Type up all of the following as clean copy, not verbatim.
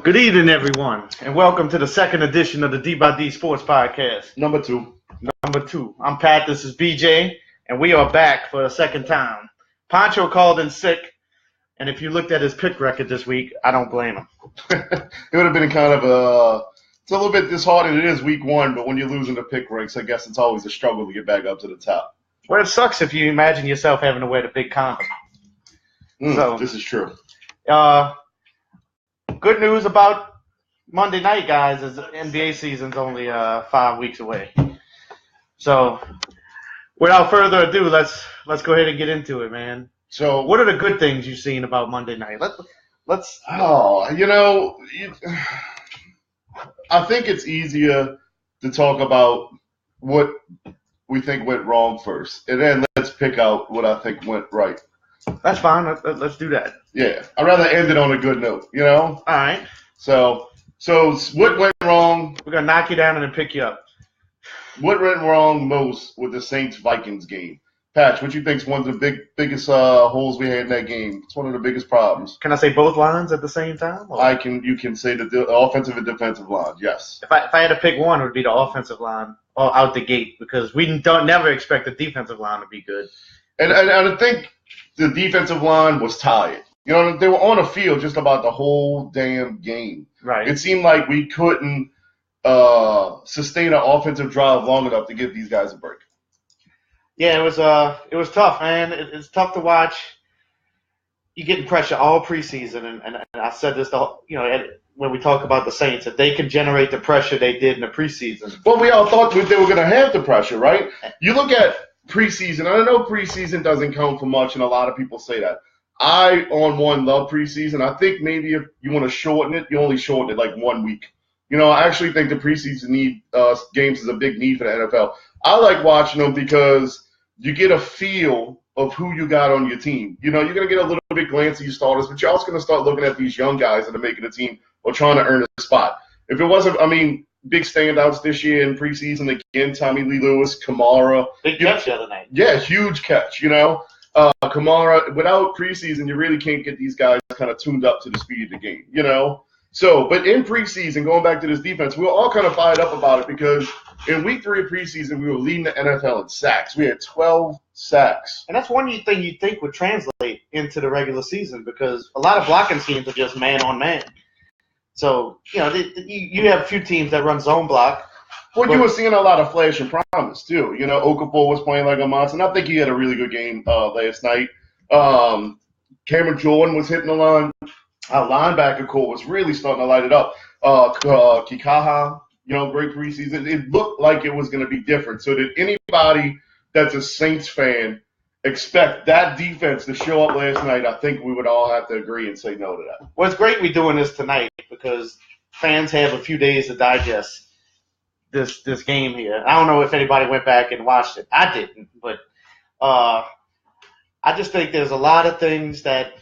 Good evening, everyone, and welcome to the second edition of the D by D Sports Podcast. Number two. I'm Pat, this is BJ, and we are back for a second time. Pancho called in sick, and if you looked at his pick record this week, I don't blame him. It would have been kind of it's a little bit disheartening. It is week one, but when you're losing the pick ranks, I guess it's always a struggle to get back up to the top. Well, it sucks if you imagine yourself having to wear the big condom. This is true. Good news about Monday night, guys, is the NBA season's only 5 weeks away. So, without further ado, let's go ahead and get into it, man. So, what are the good things you've seen about Monday night? Let's. I think it's easier to talk about what we think went wrong first, and then let's pick out what I think went right. That's fine. Let's do that. Yeah, I'd rather end it on a good note, All right. So what went wrong? We're gonna knock you down and then pick you up. What went wrong most with the Saints-Vikings game? Patch, what you think is one of the biggest holes we had in that game? It's one of the biggest problems. Can I say both lines at the same time? Or? You can say the offensive and defensive line, yes. If I had to pick one, it would be the offensive line out the gate because we never expect the defensive line to be good. And I think the defensive line was tired. They were on the field just about the whole damn game. Right. It seemed like we couldn't sustain an offensive drive long enough to give these guys a break. Yeah, it was tough, man. It's tough to watch. You're getting pressure all preseason, and I said this, when we talk about the Saints, if they can generate the pressure they did in the preseason. Well, we all thought they were going to have the pressure, right? You look at preseason. I know preseason doesn't count for much, and a lot of people say that. I, on one, love preseason. I think maybe if you want to shorten it, you only shorten it like 1 week. I actually think the preseason games is a big need for the NFL. I like watching them because you get a feel of who you got on your team. You're going to get a little bit glance at your starters, but you're also going to start looking at these young guys that are making the team or trying to earn a spot. If it wasn't, big standouts this year in preseason, again, Tommy Lee Lewis, Kamara. Big catch the other night. Yeah, huge catch, Kamara, without preseason, you really can't get these guys kind of tuned up to the speed of the game, So, but in preseason, going back to this defense, we were all kind of fired up about it because in week 3 of preseason, we were leading the NFL in sacks. We had 12 sacks. And that's one thing you'd think would translate into the regular season because a lot of blocking schemes are just man-on-man. So, you have a few teams that run zone block. Well, you were seeing a lot of flash and promise, too. Okafor was playing like a monster, and I think he had a really good game last night. Cameron Jordan was hitting the line. Our linebacker core was really starting to light it up. Kikaha, great preseason. It looked like it was going to be different. So did anybody that's a Saints fan expect that defense to show up last night? I think we would all have to agree and say no to that. Well, it's great we're doing this tonight because fans have a few days to digest this game here. I don't know if anybody went back and watched it. I didn't, but I just think there's a lot of things that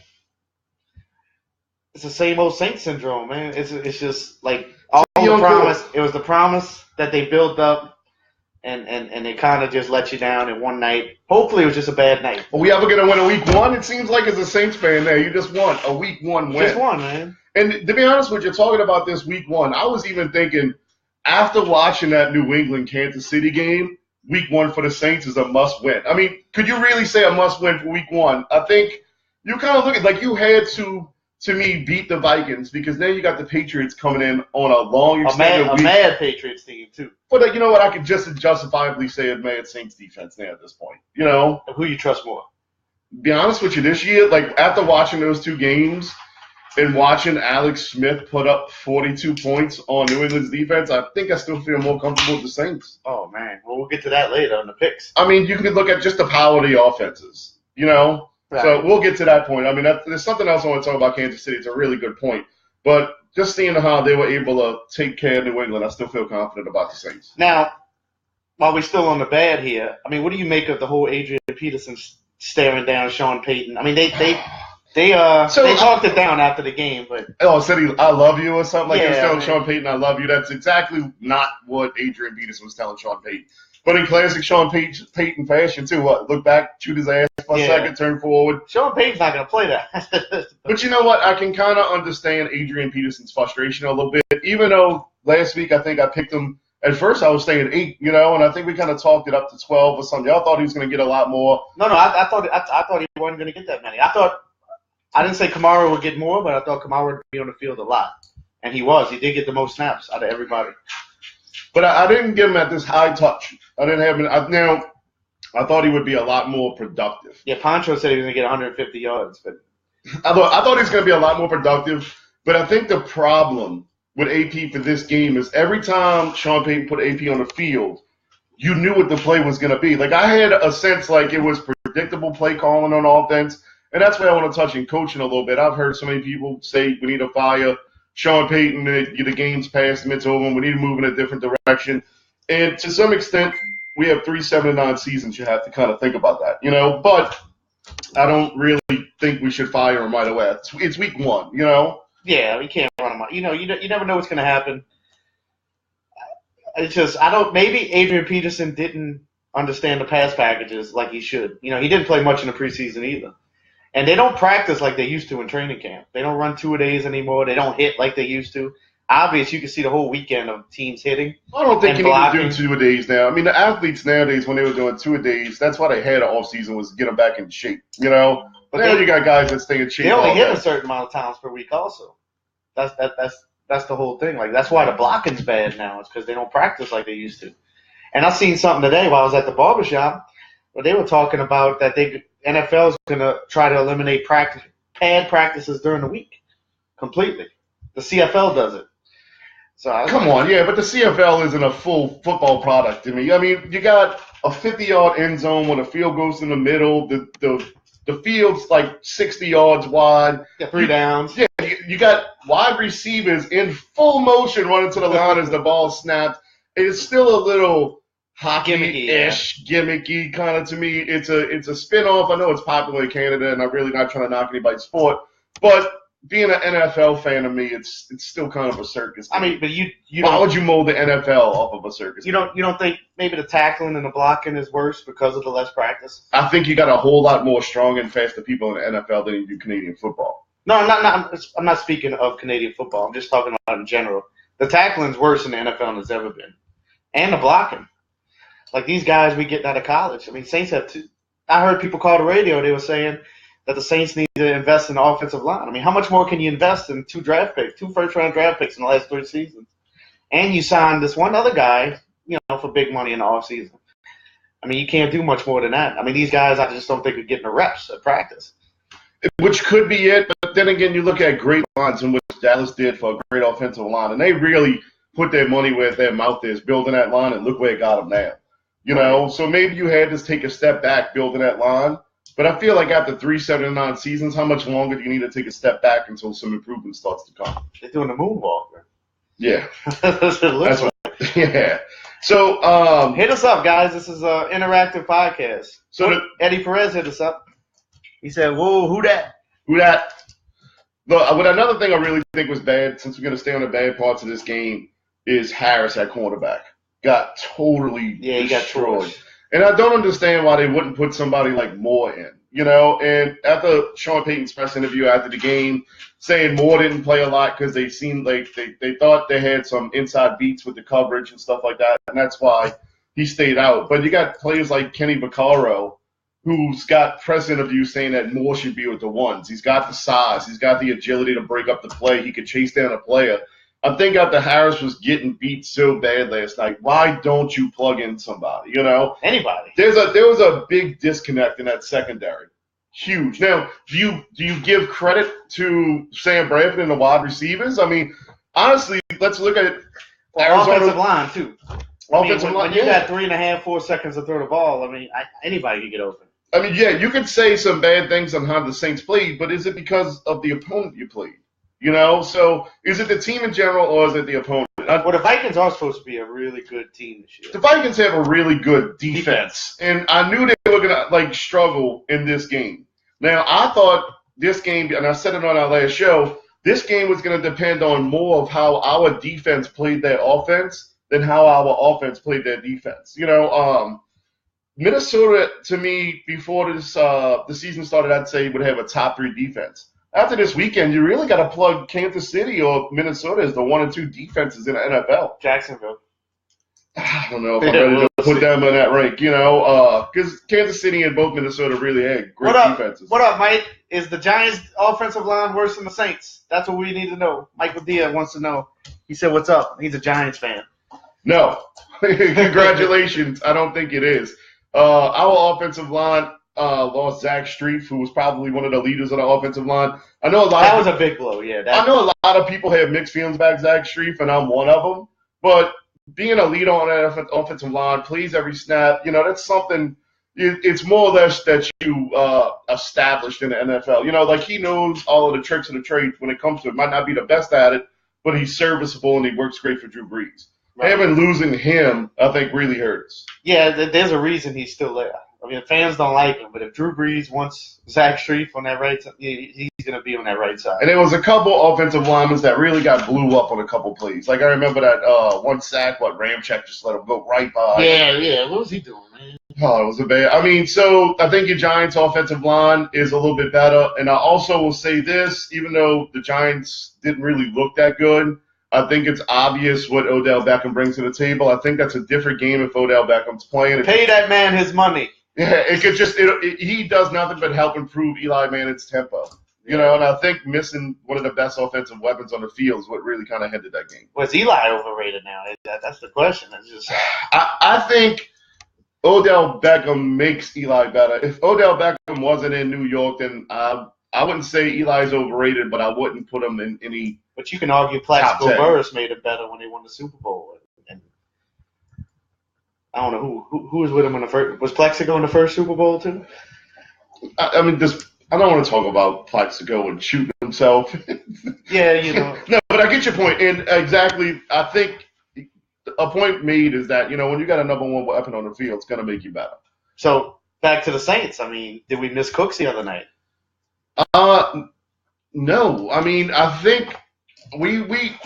it's the same old Saints syndrome, man. It's just like all the promise. It was the promise that they built up, and they kind of just let you down in one night. Hopefully, it was just a bad night. Are we ever going to win a week 1? It seems like as a Saints fan there, you just won a week 1 win. Just one, man. And to be honest with you, talking about this week 1, I was even thinking after watching that New England-Kansas City game, week 1 for the Saints is a must-win. Could you really say a must-win for week 1? I think you kind of look at like you had to me, beat the Vikings because then you got the Patriots coming in on a long extended week. A mad Patriots team, too. But you know what? I could just justifiably say a mad Saints defense now at this point. Who you trust more? Be honest with you, this year, like after watching those 2 games and watching Alex Smith put up 42 points on New England's defense, I think I still feel more comfortable with the Saints. Oh, man. Well, we'll get to that later in the picks. You can look at just the power of the offenses, Right. So we'll get to that point. There's something else I want to talk about Kansas City. It's a really good point. But just seeing how they were able to take care of New England, I still feel confident about the Saints. Now, while we're still on the bad here, what do you make of the whole Adrian Peterson staring down Sean Payton? They talked it down after the game, but said I love you or something like he was telling man. Sean Payton I love you. That's exactly not what Adrian Peterson was telling Sean Payton. But in classic Sean Payton fashion, too, look back, shoot his ass for a second, turn forward. Sean Payton's not going to play that. But you know what? I can kind of understand Adrian Peterson's frustration a little bit, even though last week I think I picked him. At first I was saying 8, and I think we kind of talked it up to 12 or something. Y'all thought he was going to get a lot more. No, I thought he wasn't going to get that many. I didn't say Kamara would get more, but I thought Kamara would be on the field a lot. And he was. He did get the most snaps out of everybody. But I didn't give him at this high touch. I didn't have him. Now, I thought he would be a lot more productive. Yeah, Poncho said he was going to get 150 yards. But I thought he was going to be a lot more productive. But I think the problem with AP for this game is every time Sean Payton put AP on the field, you knew what the play was going to be. Like, I had a sense like it was predictable play calling on offense. And that's why I want to touch in coaching a little bit. I've heard so many people say we need to fire Sean Payton, the game's past him, it's over, we need to move in a different direction. And to some extent, we have 3 7-9 seasons. You have to kind of think about that, But I don't really think we should fire him right away. It's week 1, Yeah, we can't run him out. You never know what's going to happen. It's just, maybe Adrian Peterson didn't understand the pass packages like he should. He didn't play much in the preseason either. And they don't practice like they used to in training camp. They don't run 2-a-days anymore. They don't hit like they used to. Obviously, you can see the whole weekend of teams hitting. I don't think you need to do 2-a-days now. I mean, the athletes nowadays, when they were doing 2-a-days, that's why they had an off-season, was to get them back in shape, But now you got guys that stay in shape. They only hit a certain amount of times per week also. That's the whole thing. Like, that's why the blocking's bad now. It's because they don't practice like they used to. And I seen something today while I was at the barbershop where they were talking about that NFL's going to try to eliminate pad practices during the week completely. The CFL does it. So Come on, yeah, but the CFL isn't a full football product to me. I mean, you got a 50-yard end zone when a field goes in the middle. The field's like 60 yards wide. Yeah, 3 downs. Yeah, you got wide receivers in full motion running to the line as the ball snapped. It's still a little hockey-ish, gimmicky kind of to me. It's a spin-off. I know it's popular in Canada, and I'm really not trying to knock anybody's sport. But being an NFL fan of me, it's still kind of a circus. I mean, but you why would you mold the NFL off of a circus? You don't think maybe the tackling and the blocking is worse because of the less practice? I think you got a whole lot more strong and faster people in the NFL than you do Canadian football. No, I'm not speaking of Canadian football. I'm just talking about in general. The tackling's worse in the NFL than it's ever been, and the blocking. Like these guys we get out of college. I mean, Saints have 2. I heard people call the radio. They were saying that the Saints need to invest in the offensive line. I mean, how much more can you invest in 2 first-round draft picks in the last 3 seasons? And you signed this one other guy, for big money in the offseason. I mean, you can't do much more than that. I mean, these guys, I just don't think are getting the reps at practice. Which could be it, but then again, you look at great lines in which Dallas did for a great offensive line, and they really put their money where their mouth is, building that line, and look where it got them now. So maybe you had to take a step back building that line. But I feel like after 3 7-9 seasons, how much longer do you need to take a step back until some improvement starts to come? They're doing the moonwalk, man. Yeah. That's what, yeah. So hit us up, guys. This is an interactive podcast. So Eddie Perez hit us up. He said, "Whoa, who that? Who that?" But another thing I really think was bad, since we're going to stay on the bad parts of this game, is Harris at cornerback. Got totally destroyed. And I don't understand why they wouldn't put somebody like Moore in, And after Sean Payton's press interview after the game, saying Moore didn't play a lot because they seemed like they thought they had some inside beats with the coverage and stuff like that, and that's why he stayed out. But you got players like Kenny Vaccaro, who's got press interviews saying that Moore should be with the ones. He's got the size. He's got the agility to break up the play. He could chase down a player. I think after Harris was getting beat so bad last night, why don't you plug in somebody, Anybody. There was a big disconnect in that secondary. Huge. Now, do you give credit to Sam Bradford and the wide receivers? I mean, honestly, let's look at Arizona. Offensive line, too. Offensive line, when you got 3.5, 4 seconds to throw the ball, I mean, anybody can get open. I mean, yeah, you could say some bad things on how the Saints played, but is it because of the opponent you played? So is it the team in general or is it the opponent? Well, the Vikings are supposed to be a really good team this year. The Vikings have a really good defense. And I knew they were going to, struggle in this game. Now, I thought this game, and I said it on our last show, this game was going to depend on more of how our defense played their offense than how our offense played their defense. Minnesota, to me, before the season started, I'd say would have a top 3 defense. After this weekend, you really got to plug Kansas City or Minnesota as the 1 and 2 defenses in the NFL. Jacksonville. I don't know if I'm ready to put them in that rank, because Kansas City and both Minnesota really had great defenses. What up, Mike? Is the Giants' offensive line worse than the Saints? That's what we need to know. Michael Diaz wants to know. He said, what's up? He's a Giants fan. No. Congratulations. I don't think it is. Our offensive line lost Zach Strief, who was probably one of the leaders of the offensive line. I know that was a big blow, yeah. I know a lot of people have mixed feelings about Zach Strief, and I'm one of them. But being a leader on that offensive line, plays every snap, that's something. It's more or less that you established in the NFL. Like he knows all of the tricks of the trade when it comes to it. Might not be the best at it, but he's serviceable and he works great for Drew Brees. Right. Having losing him, I think, really hurts. Yeah, there's a reason he's still there. I mean, fans don't like him, but if Drew Brees wants Zach Strief on that right side, he's going to be on that right side. And there was a couple offensive linemen that really got blew up on a couple plays. Like I remember that one sack, Ramczyk just let him go right by. Yeah. What was he doing, man? Oh, it was a bad. I mean, so I think your Giants' offensive line is a little bit better. And I also will say this, even though the Giants didn't really look that good, I think it's obvious what Odell Beckham brings to the table. I think that's a different game if Odell Beckham's playing. Pay that man his money. Yeah, he does nothing but help improve Eli Manning's tempo. And I think missing one of the best offensive weapons on the field is what really kind of ended that game. Was Eli overrated now? That's the question. I think Odell Beckham makes Eli better. If Odell Beckham wasn't in New York, then I wouldn't say Eli's overrated, but I wouldn't put him in any. But you can argue Plaxico Burress made it better when they won the Super Bowl. And I don't know who was with him in the first. Was Plaxico in the first Super Bowl too? I don't want to talk about Plaxico and shooting himself. Yeah, No, but I get your point. And exactly, I think a point made is that, when you got a number 1 weapon on the field, it's going to make you better. So back to the Saints. I mean, did we miss Cooks the other night? No. I mean, I think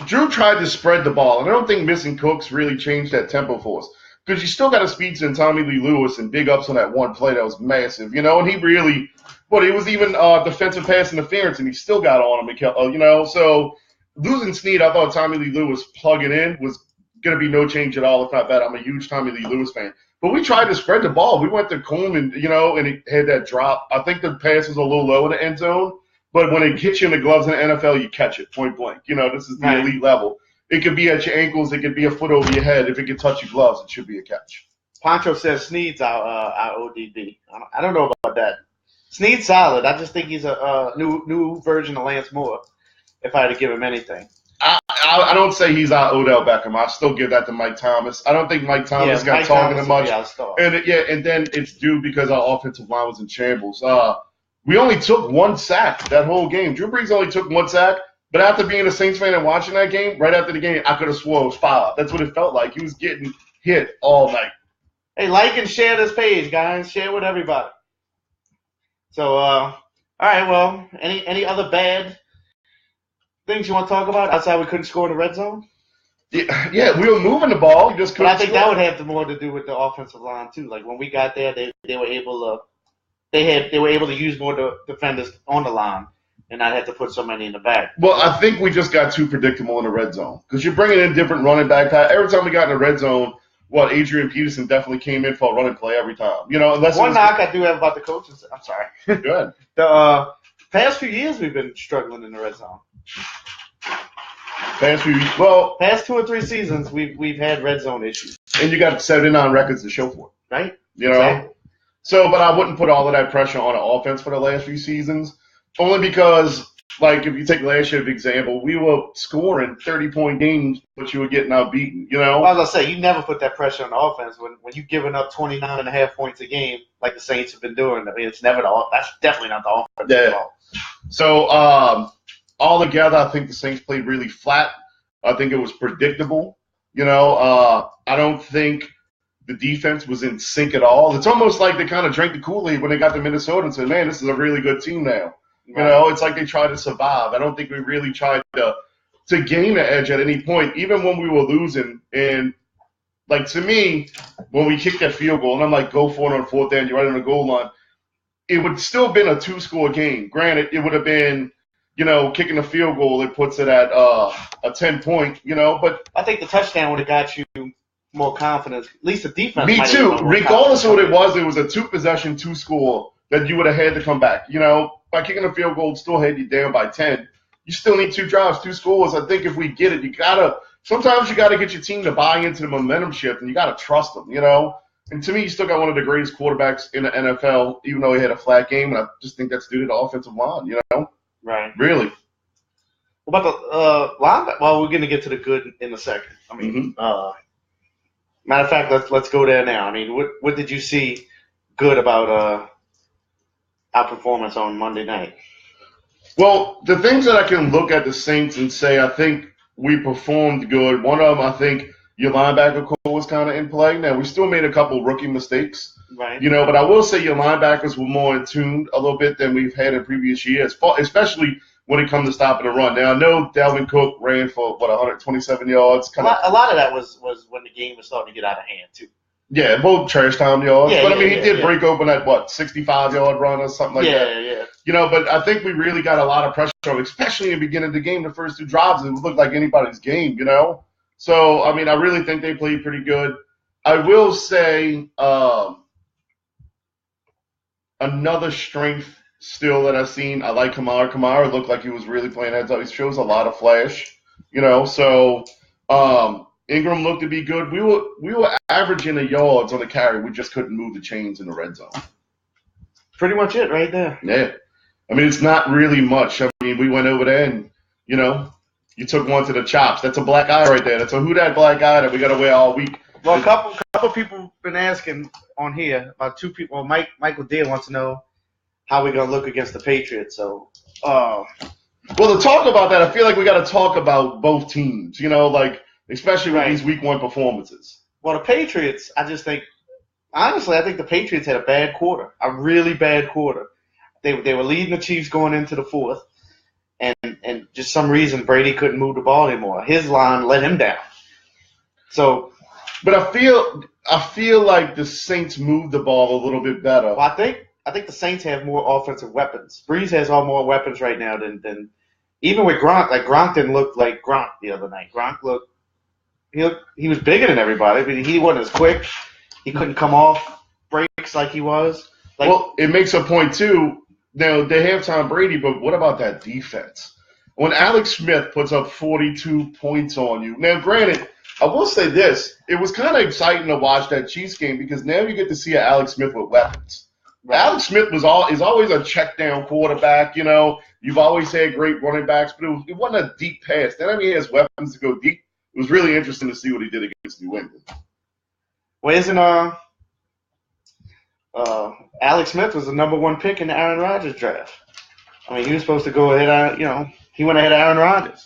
Drew tried to spread the ball, and I don't think missing Cooks really changed that tempo for us. Because you still got a speedster in Tommy Lee Lewis and big ups on that one play that was massive, and he really, it was even defensive pass interference, and he still got on him, so losing Snead, I thought Tommy Lee Lewis plugging in was going to be no change at all, if not better. I'm a huge Tommy Lee Lewis fan. But we tried to spread the ball. We went to Coon and he had that drop. I think the pass was a little low in the end zone, but when it hits you in the gloves in the NFL, you catch it point blank. This is the elite level. It could be at your ankles. It could be a foot over your head. If it can touch your gloves, it should be a catch. Poncho says Snead's our ODB. I don't know about that. Snead's solid. I just think he's a new version of Lance Moore, if I had to give him anything. I don't say he's our Odell Beckham. I still give that to Mike Thomas. I don't think Mike Thomas got targeted much. And then it's due because our offensive line was in shambles. We only took 1 sack that whole game. Drew Brees only took 1 sack. But after being a Saints fan and watching that game, right after the game, I could have swore it was 5. That's what it felt like. He was getting hit all night. Hey, like and share this page, guys. Share with everybody. So, all right, well, any other bad things you want to talk about outside we couldn't score in the red zone? Yeah, we were moving the ball. Just couldn't but I think score. that would have more to do with the offensive line, too. Like, when we got there, they were able to use more defenders on the line and not have to put so many in the back. Well, I think we just got too predictable in the red zone because you're bringing in different running back. Every time we got in the red zone, Adrian Peterson definitely came in for a running play every time. Unless one knock I do have about the coaches. I'm sorry. Go ahead. The past few years we've been struggling in the red zone. Past 2 or 3 seasons we've had red zone issues. And you got 79 records to show for it. Right? Exactly. So, but I wouldn't put all of that pressure on the offense for the last few seasons. Only because, like, if you take last year as an example, we were scoring 30-point games, but you were getting outbeaten, Well, as I say, you never put that pressure on the offense when you're giving up 29.5 points a game like the Saints have been doing. I mean, it's never that's definitely not the offense at all. So, all together, I think the Saints played really flat. I think it was predictable. I don't think the defense was in sync at all. It's almost like they kind of drank the Kool-Aid when they got to Minnesota and said, man, this is a really good team now. It's like they tried to survive. I don't think we really tried to gain an edge at any point, even when we were losing. And Like, to me, when we kicked that field goal, and I'm like, go for it on fourth down, you're right on the goal line, it would still have been a 2-score game. Granted, it would have been, kicking a field goal, it puts it at a 10-point, but I think the touchdown would have got you more confidence. At least the defense. me too. Regardless of what it was a 2-possession, 2-score that you would have had to come back. By kicking a field goal, still had you down by 10. You still need 2 drives, 2 scores. I think if we get it, sometimes you gotta get your team to buy into the momentum shift, and you gotta trust them. And to me, you still got one of the greatest quarterbacks in the NFL, even though he had a flat game. And I just think that's due to the offensive line. Right. Really. What about the linebacker? Well, we're gonna get to the good in a second. I mean, matter of fact, let's go there now. I mean, what did you see good about our performance on Monday night? Well, the things that I can look at the Saints and say I think we performed good. One of them, I think your linebacker core was kind of in play. Now, we still made a couple rookie mistakes, right? But I will say your linebackers were more in tune a little bit than we've had in previous years, especially when it comes to stopping the run. Now, I know Dalvin Cook ran for, 127 yards. A lot of that was when the game was starting to get out of hand, too. Yeah, both trash time yards. Yeah, but, he did break open that, 65-yard run or something like that. Yeah. But I think we really got a lot of pressure on, especially in the beginning of the game, the first 2 drives. It looked like anybody's game, So, I really think they played pretty good. I will say another strength still that I've seen, I like Kamara. Kamara looked like he was really playing heads up. He shows a lot of flash, So Ingram looked to be good. We were averaging the yards on the carry. We just couldn't move the chains in the red zone. Pretty much it right there. Yeah. It's not really much. We went over there and, you took one to the chops. That's a black eye right there. That's a who that black eye that we got to wear all week. Well, a couple people been asking on here about 2 people. Michael Deere wants to know how we're gonna look against the Patriots. So, well, to talk about that, I feel like we got to talk about both teams. Especially with these Week 1 performances. Well, the Patriots, I think the Patriots had a bad quarter, a really bad quarter. They were leading the Chiefs going into the 4th. And just some reason Brady couldn't move the ball anymore. His line let him down. So, but I feel like the Saints moved the ball a little bit better. Well, I think the Saints have more offensive weapons. Breeze has all more weapons right now than even with Gronk. Like Gronk didn't look like Gronk the other night. Gronk looked he was bigger than everybody, but he wasn't as quick. He couldn't come off breaks like he was. Well, it makes a point too. Now, they have Tom Brady, but what about that defense? When Alex Smith puts up 42 points on you. Now, granted, I will say this. It was kind of exciting to watch that Chiefs game because now you get to see Alex Smith with weapons. Alex Smith is always a check-down quarterback. You've always had great running backs, but it wasn't a deep pass. That he has weapons to go deep. It was really interesting to see what he did against New England. Well, isn't Alex Smith was the number 1 pick in the Aaron Rodgers draft. He was supposed to go ahead, he went ahead of Aaron Rodgers.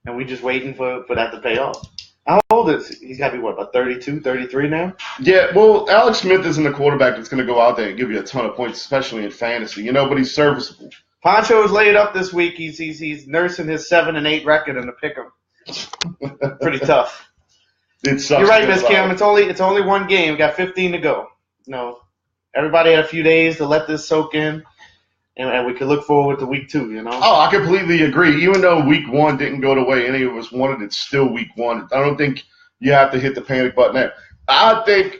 And we just waiting for that to pay off. How old is he? He's got to be, about 32, 33 now? Yeah, well, Alex Smith isn't a quarterback that's going to go out there and give you a ton of points, especially in fantasy, but he's serviceable. Poncho's laid up this week. He's nursing his 7-8 record in the pick'em. Pretty tough. It sucks. You're right, Miss Kim. It's only 1 game. We got 15 to go. Everybody had a few days to let this soak in, and we could look forward to Week 2, Oh, I completely agree. Even though Week 1 didn't go the way any of us wanted, it's still Week 1. I don't think you have to hit the panic button there. I think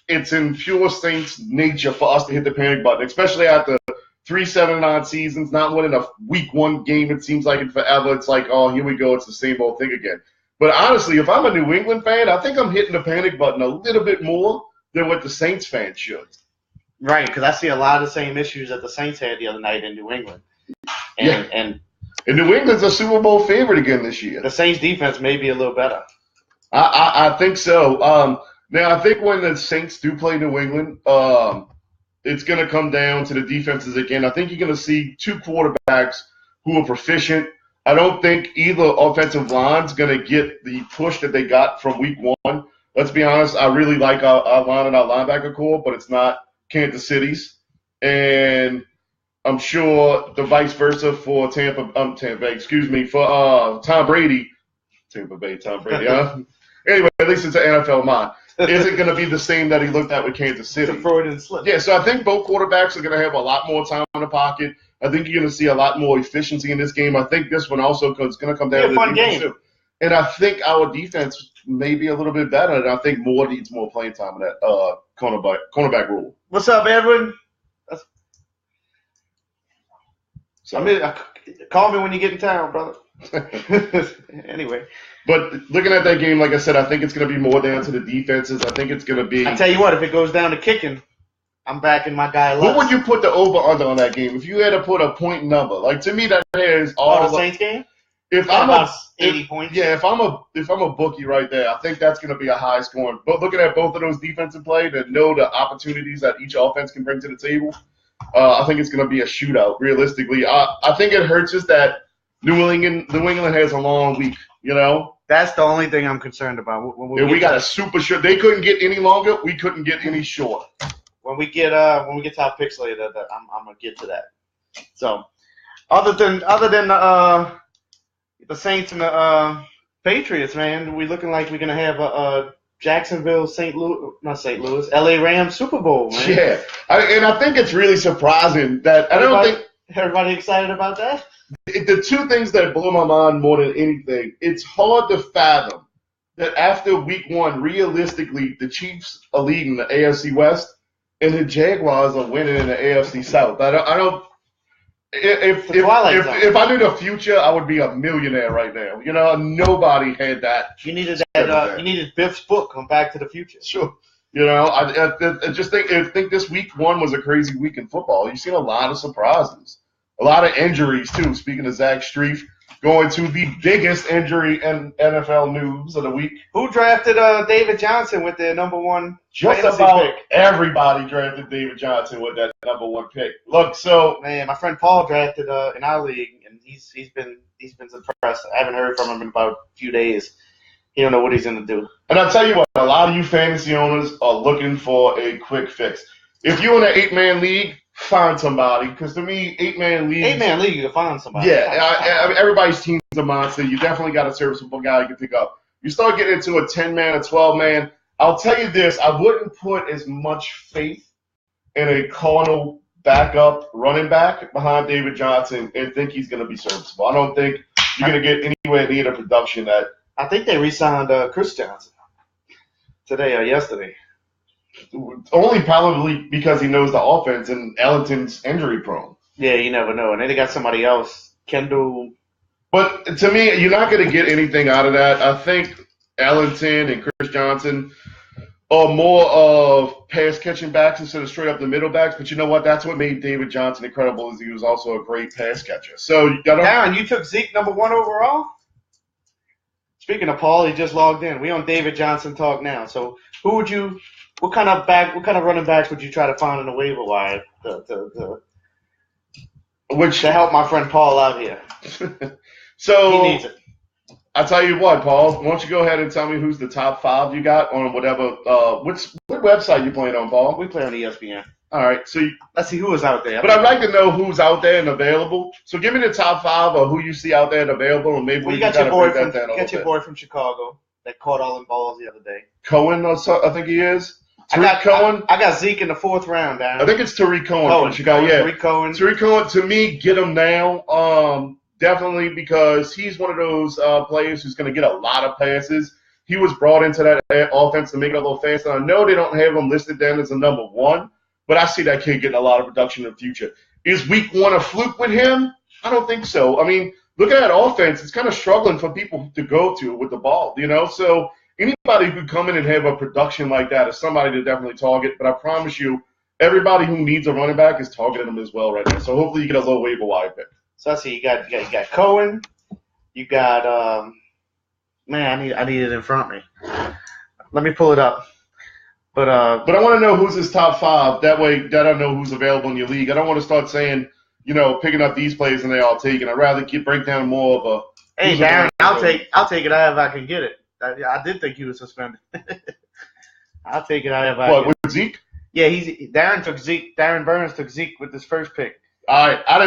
it's in pure Saints nature for us to hit the panic button, especially after 3 7-9 seasons, not winning a Week 1 game. It seems like it forever. It's like, oh, here we go. It's the same old thing again. But honestly, if I'm a New England fan, I think I'm hitting the panic button a little bit more than what the Saints fans should. Right, because I see a lot of the same issues that the Saints had the other night in New England. And New England's a Super Bowl favorite again this year. The Saints defense may be a little better. I think so. Now, I think when the Saints do play New England, it's going to come down to the defenses again. I think you're going to see 2 quarterbacks who are proficient. I don't think either offensive line's going to get the push that they got from Week 1. Let's be honest, I really like our line and our linebacker core, but it's not Kansas City's. And I'm sure the vice versa for Tampa Bay, for Tom Brady. Tampa Bay, Tom Brady. Anyway, at least it's an NFL mind. isn't going to be the same that he looked at with Kansas City. It's a Freudian slip. Yeah, so I think both quarterbacks are going to have a lot more time in the pocket. I think you're going to see a lot more efficiency in this game. I think this one also is going to come down to a fun defense game. too. And I think our defense may be a little bit better, and I think Moore needs more playing time in that cornerback role. What's up, Edwin? So, call me when you get in town, brother. Anyway. But looking at that game, like I said, I think it's going to be more down to the defenses. I think it's going to be – I tell you what, if it goes down to kicking, I'm backing my guy Lutz. What would you put the over-under on that game? If you had to put a point number. Like, to me, that is all – the Saints game? If I'm about 80 points. Yeah, if I'm a bookie right there, I think that's going to be a high scoring. But looking at both of those defensive play to know the opportunities that each offense can bring to the table, I think it's going to be a shootout. Realistically, I think it hurts us that New England has a long week. You know, that's the only thing I'm concerned about. When we got a super short. They couldn't get any longer. We couldn't get any shorter. When we get to our picks later, I'm gonna get to that. So, other than the Saints and the Patriots, man, we looking like we're gonna have a Jacksonville, LA Rams Super Bowl, man. Yeah, and I think it's really surprising that everybody excited about that. The two things that blow my mind more than anything, it's hard to fathom that after week one, realistically, the Chiefs are leading the AFC West and the Jaguars are winning in the AFC South. I don't. If I knew the future, I would be a millionaire right now. You know, nobody had that. You needed that. You needed Biff's book on Back to the Future. Sure. You know, I just think this week one was a crazy week in football. You've seen a lot of surprises, a lot of injuries too. Speaking of Zach Strief, going to the biggest injury in NFL news of the week. Who drafted David Johnson with their number one? Just about everybody drafted David Johnson with that number one pick. Look, so man, my friend Paul drafted in our league, and he's been suppressed. I haven't heard from him in about a few days. He don't know what he's gonna do. And I'll tell you what, a lot of you fantasy owners are looking for a quick fix. If you're in an 8-man league, find somebody, because to me, 8-man league, you can find somebody. Yeah, everybody's team's a monster. You definitely got a serviceable guy you can pick up. You start getting into a 10-man, a 12-man. I'll tell you this: I wouldn't put as much faith in a Cardinal backup running back behind David Johnson and think he's going to be serviceable. I don't think you're going to get anywhere near the production that. I think they re-signed Chris Johnson today or yesterday. Only probably because he knows the offense and Ellington's injury prone. Yeah, you never know. And then they got somebody else, Kendall. But to me, you're not going to get anything out of that. I think Ellington and Chris Johnson are more of pass-catching backs instead of straight-up-the-middle backs. But you know what? That's what made David Johnson incredible is he was also a great pass catcher. So, Aaron, you took Zeke number 1 overall? Speaking of Paul, he just logged in. We on David Johnson talk now. So what kind of running backs would you try to find in the waiver wire to help my friend Paul out here? So he needs it. I tell you what, Paul, why don't you go ahead and tell me who's the top 5 you got on whatever what website you playing on, Paul? We play on ESPN. All right, so let's see who is out there. But I'd like to know who's out there and available. So give me the top 5 of who you see out there and available, and maybe we can kind of break that down a little bit. You got your boy from Chicago that caught all the balls the other day. Cohen, I think he is. Tariq Cohen. I got Zeke in the 4th round, Darren. I think it's Tariq Cohen from Chicago. Yeah, Tariq Cohen. To me, get him now. Definitely because he's one of those players who's going to get a lot of passes. He was brought into that offense to make it a little faster. I know they don't have him listed down as a number 1. But I see that kid getting a lot of production in the future. Is week 1 a fluke with him? I don't think so. I mean, look at that offense. It's kind of struggling for people to go to with the ball, you know? So anybody who could come in and have a production like that is somebody to definitely target. But I promise you, everybody who needs a running back is targeting them as well right now. So hopefully you get a low waiver wire pick. So I see you got Cohen. You got I need it in front of me. Let me pull it up. But I want to know who's his top 5. That way, I know who's available in your league. I don't want to start saying, picking up these players and they all taken. I'd rather break down more of a. Hey, Darren, I'll take it out if I can get it. I did think he was suspended. I'll take it out if I. What with Zeke? Yeah, Darren took Zeke. Darren Burns took Zeke with his first pick. All right, I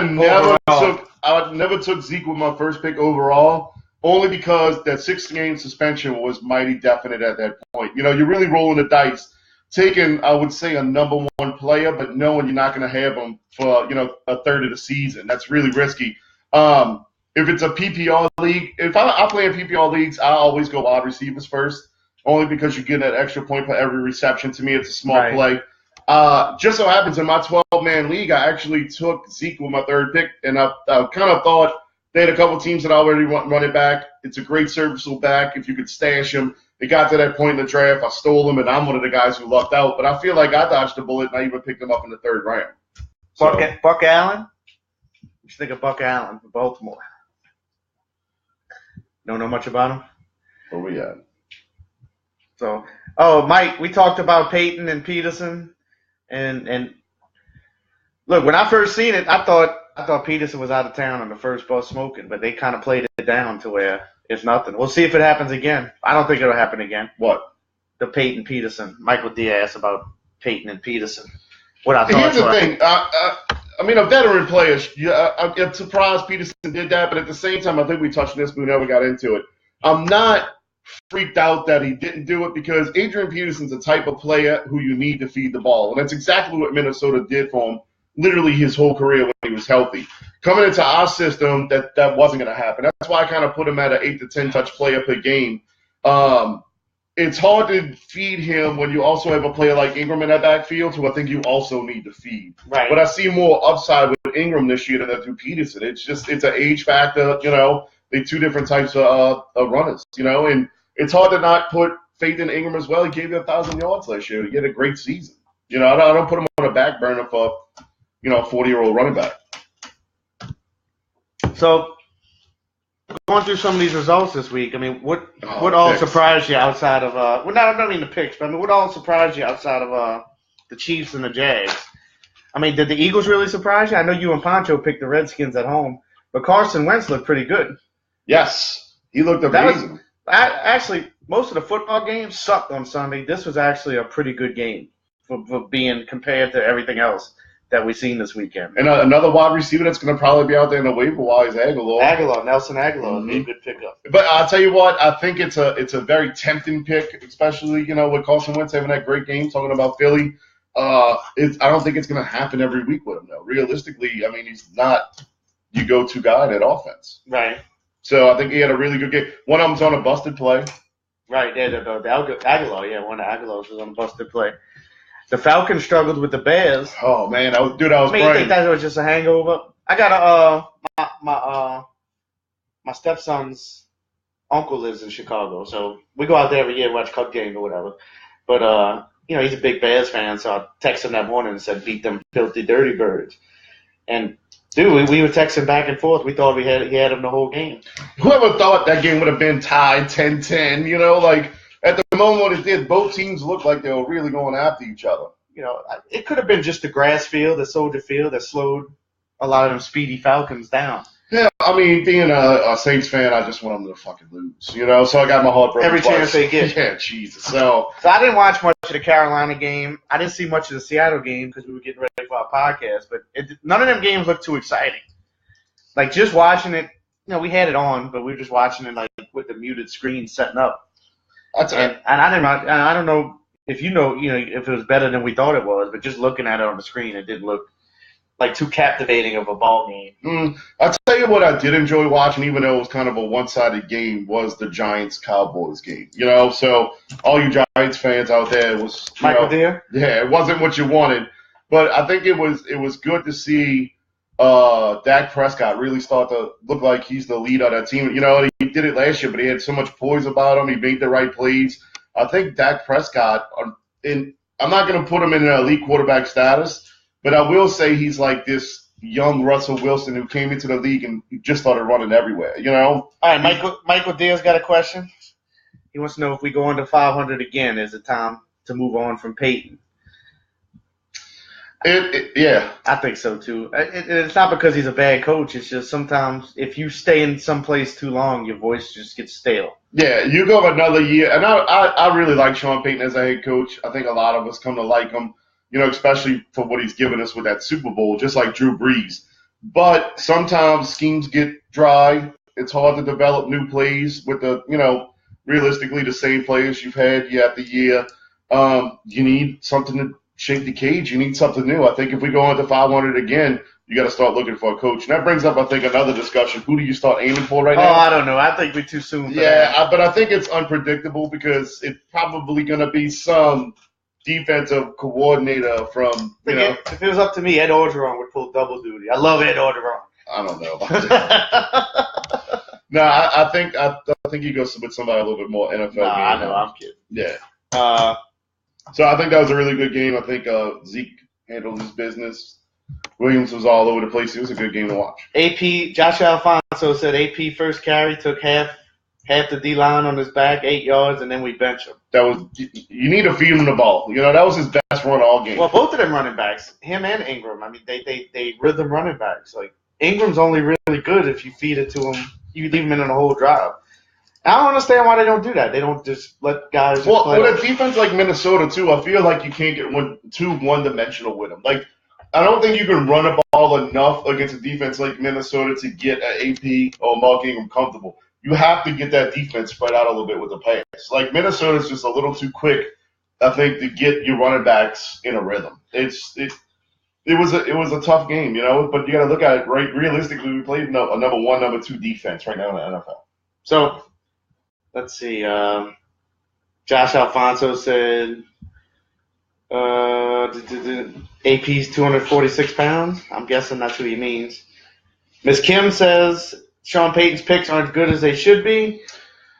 never took Zeke with my first pick overall. only because that 6-game suspension was mighty definite at that point. You know, you're really rolling the dice, taking, I would say, a number one player, but knowing you're not going to have him for, you know, a third of the season. That's really risky. If it's a PPR league, if I play in PPR leagues, I always go wide receivers first, only because you get that extra point for every reception. To me, it's a small play. Just so happens in my 12-man league, I actually took Zeke with my third pick, and I kind of thought they had a couple teams that already want running back. It's a great serviceable back if you could stash him. It got to that point in the draft. I stole him, and I'm one of the guys who lucked out. But I feel like I dodged a bullet, and I even picked him up in the third round. So, Buck Allen? You should think of Buck Allen from Baltimore. Don't know much about him? Where we at? So, Mike, we talked about Peyton and Peterson. And look, when I first seen it, I thought Peterson was out of town on the first bus smoking, but they kind of played it down to where it's nothing. We'll see if it happens again. I don't think it'll happen again. What? The Peyton Peterson. Michael Diaz about Peyton and Peterson. What I thought. Here's the thing. I mean, a veteran player, I'm surprised Peterson did that, but at the same time, I think we touched on this, but we never got into it. I'm not freaked out that he didn't do it because Adrian Peterson's the type of player who you need to feed the ball, and that's exactly what Minnesota did for him literally his whole career when he was healthy. Coming into our system, that wasn't going to happen. That's why I kind of put him at an 8 to 10 touch player per game. It's hard to feed him when you also have a player like Ingram in that backfield, who I think you also need to feed. Right. But I see more upside with Ingram this year than I do Peterson. It's an age factor, you know. They're two different types of runners, you know, and it's hard to not put faith in Ingram as well. He gave you 1,000 yards last year. He had a great season. You know, I don't put him on a back burner for, you know, a 40-year-old running back. So, going through some of these results this week, I mean, what all surprised you outside of I don't mean the picks, but I mean, what all surprised you outside of the Chiefs and the Jags? I mean, did the Eagles really surprise you? I know you and Pancho picked the Redskins at home, but Carson Wentz looked pretty good. Yes, he looked amazing. Actually, most of the football games sucked on Sunday. This was actually a pretty good game for being compared to everything else that we've seen this weekend. And another wide receiver that's going to probably be out there in the waiver wire is Nelson Aguilar would be a good pickup. But I'll tell you what, I think it's a very tempting pick, especially, you know, with Carson Wentz having that great game, talking about Philly. I don't think it's going to happen every week with him, though. Realistically, I mean, he's not your go-to guy in that offense. Right. So I think he had a really good game. One of them's on a busted play. Right, the Aguilar, yeah, one of Aguilar's was on a busted play. The Falcons struggled with the Bears. Oh man, I was praying. You think that was just a hangover? I got my stepson's uncle lives in Chicago, so we go out there every year, watch Cup game or whatever. But you know, he's a big Bears fan, so I texted him that morning and said, "Beat them filthy dirty birds." And dude, we were texting back and forth. We thought he had him the whole game. Whoever thought that game would have been tied 10-10, you know, like at the moment when it did, both teams looked like they were really going after each other. You know, it could have been just the grass field, the Soldier Field, that slowed a lot of them speedy Falcons down. Yeah, I mean, being a Saints fan, I just want them to fucking lose, you know, so I got my heart broken every chance they get. Yeah, Jesus. So I didn't watch much of the Carolina game. I didn't see much of the Seattle game because we were getting ready for our podcast, but none of them games looked too exciting. Like, just watching it, you know, we had it on, but we were just watching it, like, with the muted screen setting up. And I don't know if you know, if it was better than we thought it was, but just looking at it on the screen, it didn't look like too captivating of a ball game. I'll tell you what I did enjoy watching, even though it was kind of a one-sided game, was the Giants-Cowboys game. You know, so all you Giants fans out there, it was Michael Deere? Yeah, it wasn't what you wanted, but I think it was good to see Dak Prescott really start to look like he's the lead of that team. You know, he did it last year, but he had so much poise about him. He made the right plays. I think Dak Prescott, I'm not going to put him in an elite quarterback status, but I will say he's like this young Russell Wilson who came into the league and just started running everywhere, you know? All right, Michael Deer's got a question. He wants to know if we go under 500 again, is it time to move on from Peyton? Yeah. I think so, too. It's not because he's a bad coach. It's just sometimes if you stay in some place too long, your voice just gets stale. Yeah, you go another year. And I really like Sean Payton as a head coach. I think a lot of us come to like him, you know, especially for what he's given us with that Super Bowl, just like Drew Brees. But sometimes schemes get dry It's hard to develop new plays with realistically the same players you've had year after year. You need something to shake the cage. You need something new. I think if we go into 500 again, you got to start looking for a coach. And that brings up, I think, another discussion. Who do you start aiming for right now? Oh, I don't know. I think we're too soon for that. But I think it's unpredictable because it's probably going to be some defensive coordinator from, If it was up to me, Ed Orgeron would pull double duty. I love Ed Orgeron. I don't know about that. No, I think he goes with somebody a little bit more NFL. I know. I'm kidding. Yeah. So I think that was a really good game. I think Zeke handled his business. Williams was all over the place. It was a good game to watch. Josh Alfonso said AP first carry, took half the D-line on his back, 8 yards, and then we bench him. You need to feed him the ball. That was his best run all game. Well, both of them running backs, him and Ingram, I mean, they rhythm running backs. Like, Ingram's only really good if you feed it to him. You leave him in the whole drive. I don't understand why they don't do that. They don't just let guys just play. With a defense like Minnesota, too, I feel like you can't get too one-dimensional with them. Like, I don't think you can run a ball enough against a defense like Minnesota to get an AP or Mark Ingram comfortable. You have to get that defense spread out a little bit with the pass. Like, Minnesota's just a little too quick, I think, to get your running backs in a rhythm. It was a tough game, but you got to look at it, right? Realistically, we played a number 1, number 2 defense right now in the NFL. So, let's see. Josh Alfonso said AP's 246 pounds. I'm guessing that's who he means. Miss Kim says Sean Payton's picks aren't good as they should be,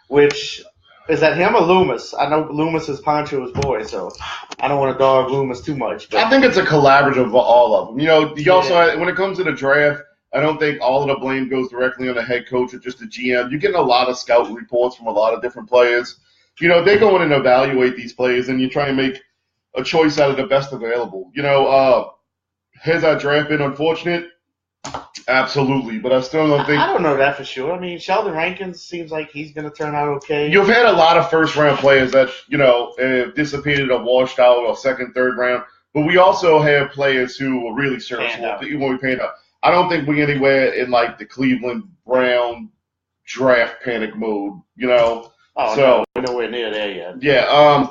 which is that him or Loomis? I know Loomis is Poncho's boy, so I don't want to dog Loomis too much. But I think it's a collaborative of all of them. You also, when it comes to the draft, I don't think all of the blame goes directly on the head coach or just the GM. You're getting a lot of scouting reports from a lot of different players. They go in and evaluate these players, and you try and make a choice out of the best available. Has our draft been unfortunate? Absolutely, but I still don't think. I don't know that for sure. I mean, Sheldon Rankins seems like he's going to turn out okay. You've had a lot of first-round players that, have dissipated or washed out or second, third round, but we also have players who are really serviceable when we pan out. I don't think we're anywhere in, like, the Cleveland Brown draft panic mode, Oh, so, no, we're nowhere near there yet. Yeah.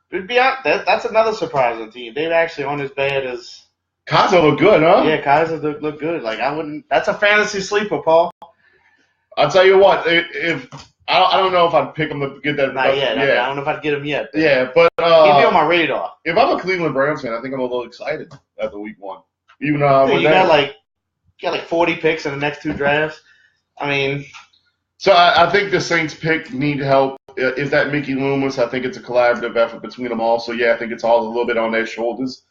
That's another surprising team. They're actually on as bad as. Kaiser look good, huh? Yeah, Kaiser look good. Like, I wouldn't. That's a fantasy sleeper, Paul. I'll tell you what. If I don't know if I'd pick him to get that. Not yet. Yeah. I don't know if I'd get him yet. Yeah, but he'd be on my radar. If I'm a Cleveland Browns fan, I think I'm a little excited after week 1. Even you got like 40 picks in the next 2 drafts. I mean. So I think the Saints pick need help. Is that Mickey Loomis? I think it's a collaborative effort between them all. So yeah, I think it's all a little bit on their shoulders.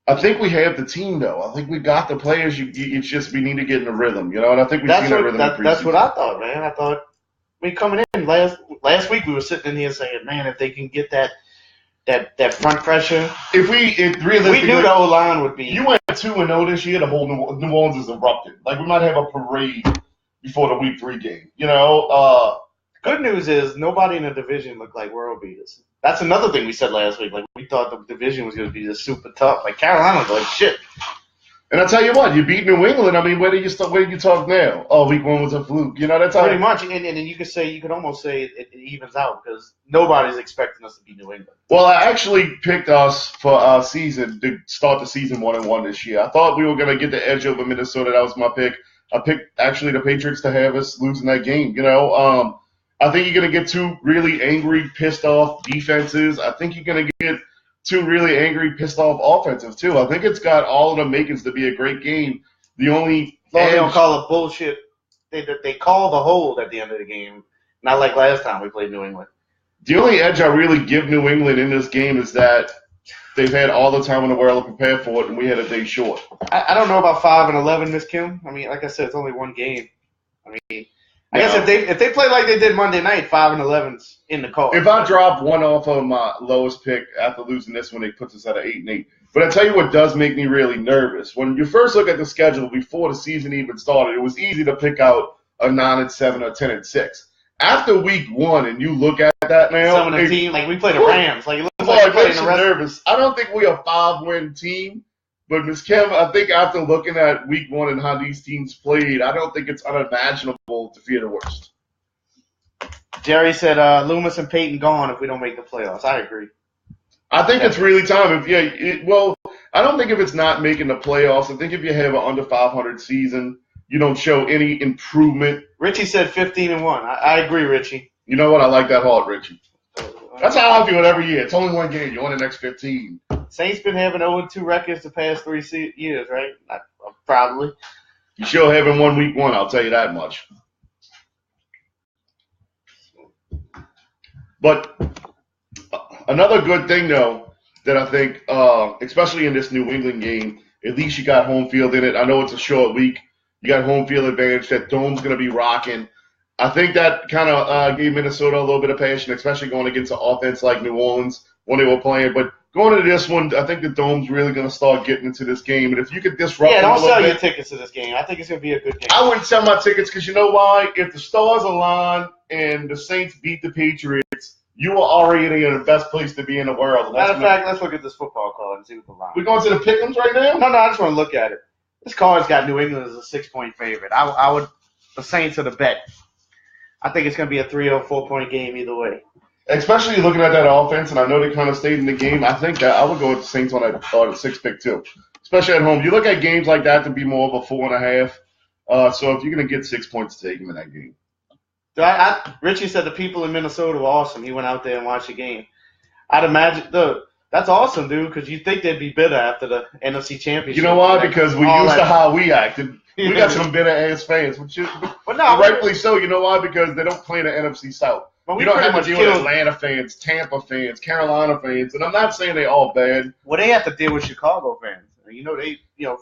I think we have the team, though. I think we got the players. It's just we need to get in the rhythm, And I think we've seen that rhythm in preseason. That's what I thought, man. I thought coming in last week we were sitting in here saying, man, if they can get that front pressure. We knew the O-line would be. You went 2-0 this year. The whole New Orleans is erupted. Like, we might have a parade before the week 3 game. Good news is nobody in the division looked like world beaters. That's another thing we said last week. Like, we thought the division was going to be just super tough. Like, Carolina's like shit. And I tell you what, you beat New England. I mean, where do you talk now? Oh, week 1 was a fluke. That's pretty much. And then you could almost say it evens out because nobody's expecting us to beat New England. Well, I actually picked us for our season to start the season 1-1 this year. I thought we were going to get the edge over Minnesota. That was my pick. I picked actually the Patriots to have us losing that game. I think you're going to get 2 really angry, pissed off defenses. I think you're going to get 2 really angry, pissed off offensives, too. I think it's got all of the makings to be a great game. The only they don't call it bullshit. They call the hold at the end of the game, not like last time we played New England. The only edge I really give New England in this game is that they've had all the time in the world to prepare for it, and we had a day short. I don't know about 5-11, Miss Kim. I mean, like I said, it's only 1 game. I mean, I guess if they play like they did Monday night, 5-11's in the call. If I drop 1 off of my lowest pick after losing this one, it puts us at an 8-8. But I tell you what does make me really nervous. When you first look at the schedule before the season even started, it was easy to pick out a 9-7 or 10-6. After week 1, and you look at that now, some of the team, like we played the Rams, like it looks like we're playing the rest. Nervous. I don't think we're a 5-win team. But Ms. Kim, I think after looking at week 1 and how these teams played, I don't think it's unimaginable to fear the worst. Jerry said Loomis and Peyton gone if we don't make the playoffs. I agree. I think it's really time. I don't think if it's not making the playoffs. I think if you have an under 500 season, you don't show any improvement. Richie said 15-1. I agree, Richie. You know what? I like that hard, Richie. That's how I feel every year. It's only one game. You win the next 15. Saints been having 0-2 records the past 3 years, right? Probably. You sure haven't won week 1, I'll tell you that much. But another good thing, though, that I think, especially in this New England game, at least you got home field in it. I know it's a short week. You got home field advantage. That dome's going to be rocking. I think that kind of gave Minnesota a little bit of passion, especially going against an offense like New Orleans when they were playing. But going into this one, I think the dome's really going to start getting into this game. And if you could disrupt them a little bit. Yeah, don't sell your tickets to this game. I think it's going to be a good game. I wouldn't sell my tickets because you know why? If the stars align and the Saints beat the Patriots, you are already in the best place to be in the world. Matter of fact, let's look at this football card and see what the line is. We're going to the Pick'ems right now? No, I just want to look at it. This card's got New England as a 6-point favorite. I would – the Saints are the bet. I think it's going to be a 3 or 4-point game either way. Especially looking at that offense, and I know they kind of stayed in the game. I think that I would go with the Saints on that 6-pick too, especially at home. You look at games like that to be more of a 4.5. So if you're going to get 6 points, take them in that game. Richie said the people in Minnesota were awesome. He went out there and watched the game. I'd imagine that's awesome, dude, because you think they'd be bitter after the NFC Championship. You know why? Because we used to how we acted. We got some bitter-ass fans, but rightfully so. You know why? Because they don't play in the NFC South. You don't have to deal with Atlanta fans, Tampa fans, Carolina fans, and I'm not saying they're all bad. Well, they have to deal with Chicago fans.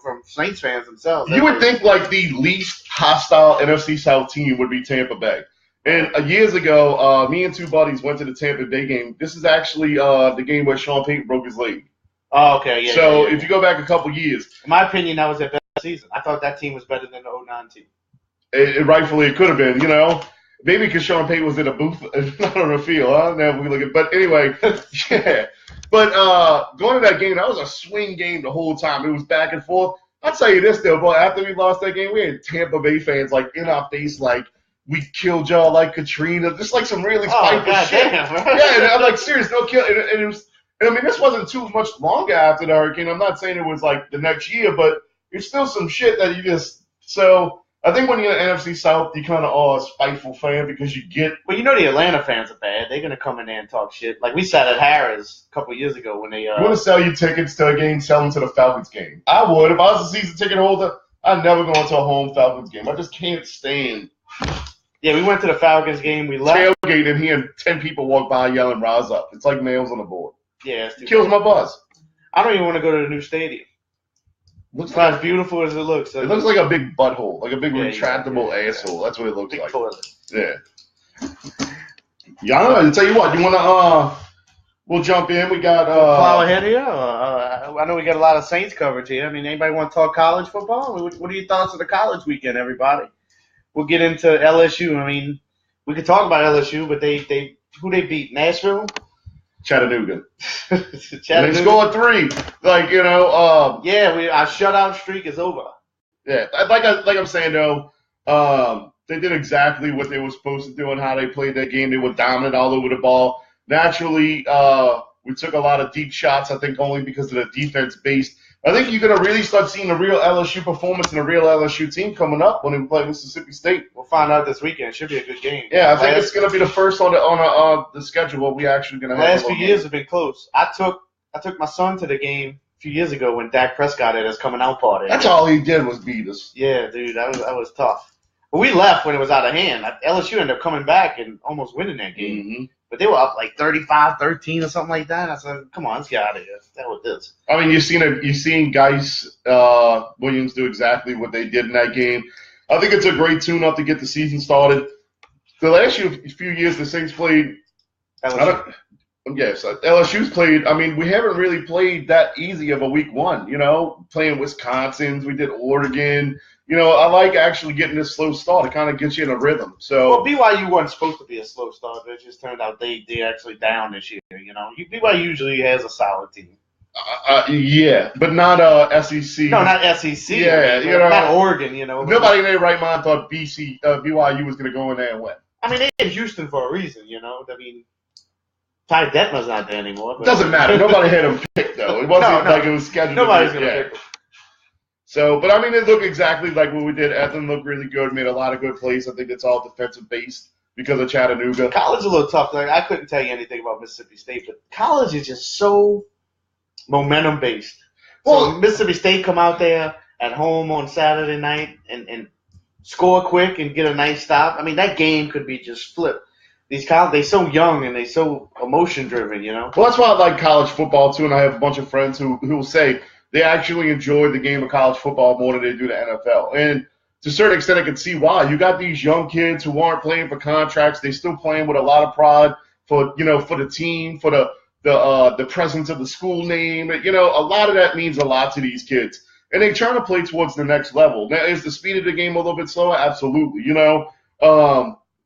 From Saints fans themselves. You would think like the least hostile NFC South team would be Tampa Bay. And years ago, me and two buddies went to the Tampa Bay game. This is actually the game where Sean Payton broke his leg. Oh, okay, yeah. So if you go back a couple years. In my opinion, that was their best season. I thought that team was better than the 2009 team. Rightfully, it could have been, Maybe because Sean Payton was in a booth, not on the field. I don't know if we look at, but anyway, yeah. But going to that game, that was a swing game the whole time. It was back and forth. I'll tell you this, though, boy. After we lost that game, we had Tampa Bay fans like in our face, like we killed y'all like Katrina, just like some really spiteful shit. Damn. Yeah, and I'm like, serious, no kill. And it was. And I mean, this wasn't too much longer after the hurricane. I'm not saying it was like the next year, but it's still some shit that you just so. I think when you're in the NFC South, you kind of are a spiteful fan because you get. Well, the Atlanta fans are bad. They're gonna come in there and talk shit. Like we sat at Harrah's a couple of years ago when they. You want to sell your tickets to a game, sell them to the Falcons game. I would if I was a season ticket holder. I'd never go into a home Falcons game. I just can't stand. Yeah, we went to the Falcons game. We left. Tailgate and hearing 10 people walk by yelling "Rise up." It's like nails on the board. Yeah, it kills my buzz. I don't even want to go to the new stadium. Looks not as beautiful as it looks. It looks like a big butthole, like a big retractable asshole. That's what it looks big like. Toilet. Yeah. Yeah, I don't know. I'll tell you what. You want to? We'll jump in. We got. Plow ahead here. I know we got a lot of Saints coverage here. I mean, anybody want to talk college football? What are your thoughts of the college weekend, everybody? We'll get into LSU. I mean, we could talk about LSU, but who they beat? Nashville. Chattanooga. They scored 3. our shutout streak is over. Yeah, like I'm saying though, they did exactly what they were supposed to do and how they played that game. They were dominant all over the ball. Naturally, we took a lot of deep shots. I think only because of the defense based. I think you're gonna really start seeing the real LSU performance and the real LSU team coming up when we play Mississippi State. We'll find out this weekend. It should be a good game. Yeah, I think it's gonna be the first on the schedule what we actually gonna have. Last few years have been close. I took my son to the game a few years ago when Dak Prescott had his coming out party. That's all he did was beat us. Yeah, dude, that was tough. But we left when it was out of hand. LSU ended up coming back and almost winning that game. Mm-hmm. But they were up like 35-13 or something like that. I said, come on, let's get out of here. That was this. I mean, you've seen Guice Williams do exactly what they did in that game. I think it's a great tune-up to get the season started. The last few years, the Saints played LSU. LSU's played. I mean, we haven't really played that easy of a week 1, playing Wisconsin. We did Oregon. I like actually getting this slow start. It kind of gets you in a rhythm. So, BYU wasn't supposed to be a slow start. It just turned out they actually down this year. BYU usually has a solid team. Yeah, but not SEC. No, not SEC. Yeah, I mean, not Oregon. Nobody in their right mind thought BYU was going to go in there and win. I mean, they in Houston for a reason. I mean, Ty Detmer's not there anymore. But doesn't matter. Nobody had him picked though. It wasn't like it was scheduled. Nobody's going to pick him. So, but I mean, it looked exactly like what we did. Ethan looked really good, made a lot of good plays. I think it's all defensive based because of Chattanooga. College is a little tough. Like, I couldn't tell you anything about Mississippi State, but college is just so momentum based. So Mississippi State come out there at home on Saturday night and score quick and get a nice stop. I mean, that game could be just flipped. These college, they're so young and they're so emotion driven. Well, that's why I like college football too, and I have a bunch of friends who will say they actually enjoy the game of college football more than they do the NFL. And to a certain extent, I can see why. You got these young kids who aren't playing for contracts. They're still playing with a lot of pride for the team, for the presence of the school name. A lot of that means a lot to these kids. And they're trying to play towards the next level. Now, is the speed of the game a little bit slower? Absolutely.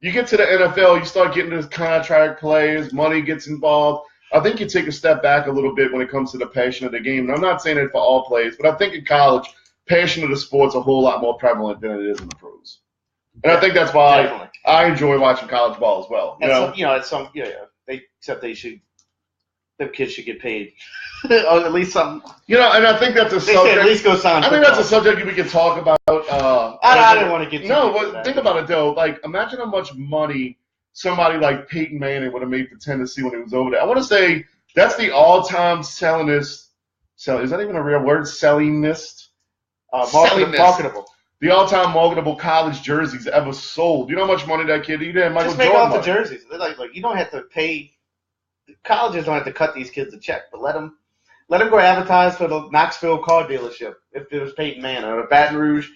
You get to the NFL, you start getting those contract players, money gets involved. I think you take a step back a little bit when it comes to the passion of the game. And I'm not saying it for all players, but I think in college, passion of the sport's a whole lot more prevalent than it is in the pros. And I think that's why I enjoy watching college ball as well. Them kids should get paid. Or at least something. And I think that's a subject. At least go sign. I think that's a subject we can talk about. I didn't want to get. But think about it though. Like, imagine how much money somebody like Peyton Manning would have made for Tennessee when he was over there. I want to say that's the all-time sellingest. Is that even a real word? Sellingest. Marketable. The all-time marketable college jerseys ever sold. You know how much money that kid did? Michael Just make Jordan off the jerseys. They're like you don't have to pay. Colleges don't have to cut these kids a check, but let them go advertise for the Knoxville car dealership if it was Peyton Manning or Baton Rouge.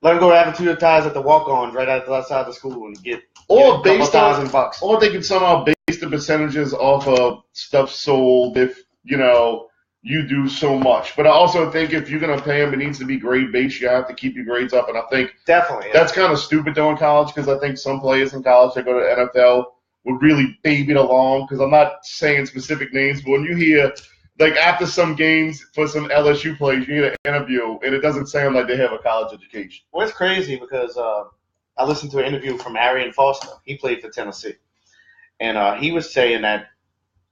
Let them go advertise at the walk-ons right outside the school and get a couple $1,000. Or they can somehow base the percentages off of stuff sold if you do so much. But I also think if you're going to pay them, it needs to be grade-based. You have to keep your grades up, and I think definitely that's kind of stupid though in college because I think some players in college that go to the NFL would really baby it along, because I'm not saying specific names, but when you hear, like, after some games for some LSU players, you hear an interview, and it doesn't sound like they have a college education. Well, it's crazy because I listened to an interview from Arian Foster. He played for Tennessee. And he was saying that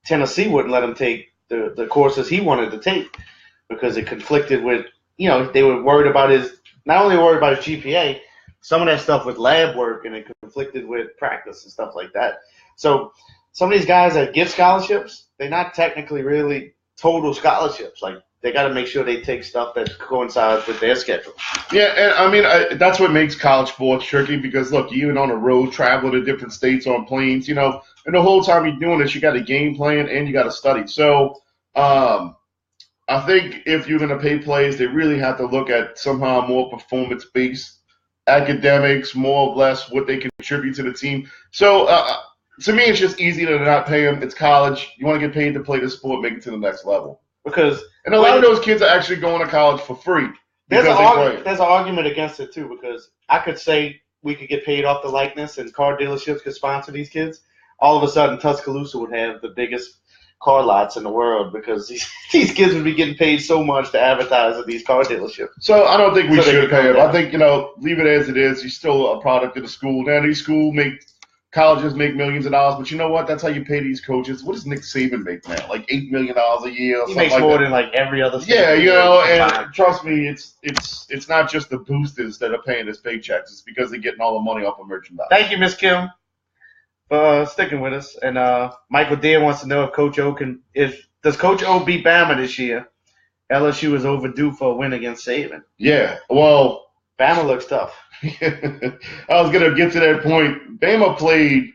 Tennessee wouldn't let him take the courses he wanted to take because it conflicted with, they were worried about not only worried about his GPA, some of that stuff with lab work, and it conflicted with practice and stuff like that. So some of these guys that get scholarships, they're not technically really total scholarships. Like, they got to make sure they take stuff that coincides with their schedule. Yeah, and I mean, that's what makes college sports tricky because, look, even on the road, traveling to different states on planes, and the whole time you're doing this, you got a game plan and you got to study. So I think if you're going to pay players, they really have to look at somehow more performance-based academics, more or less what they contribute to the team. So to me, it's just easy to not pay them. It's college. You want to get paid to play the sport, make it to the next level. And a lot of those kids are actually going to college for free. There's an argument against it, too, because I could say we could get paid off the likeness and car dealerships could sponsor these kids. All of a sudden, Tuscaloosa would have the biggest car lots in the world because these kids would be getting paid so much to advertise at these car dealerships. So I don't think we should pay them. I think, leave it as it is. You're still a product of the school. Now, these colleges make millions of dollars, but you know what? That's how you pay these coaches. What does Nick Saban make now? Like $8 million a year or he something makes like more that. than like every other state. Yeah, and trust me, it's not just the boosters that are paying his paychecks. It's because they're getting all the money off of merchandise. Thank you, Miss Kim, for sticking with us. And Michael Deere wants to know if Coach O does Coach O beat Bama this year? LSU is overdue for a win against Saban. Yeah, well, Bama looks tough. I was going to get to that point. Bama played,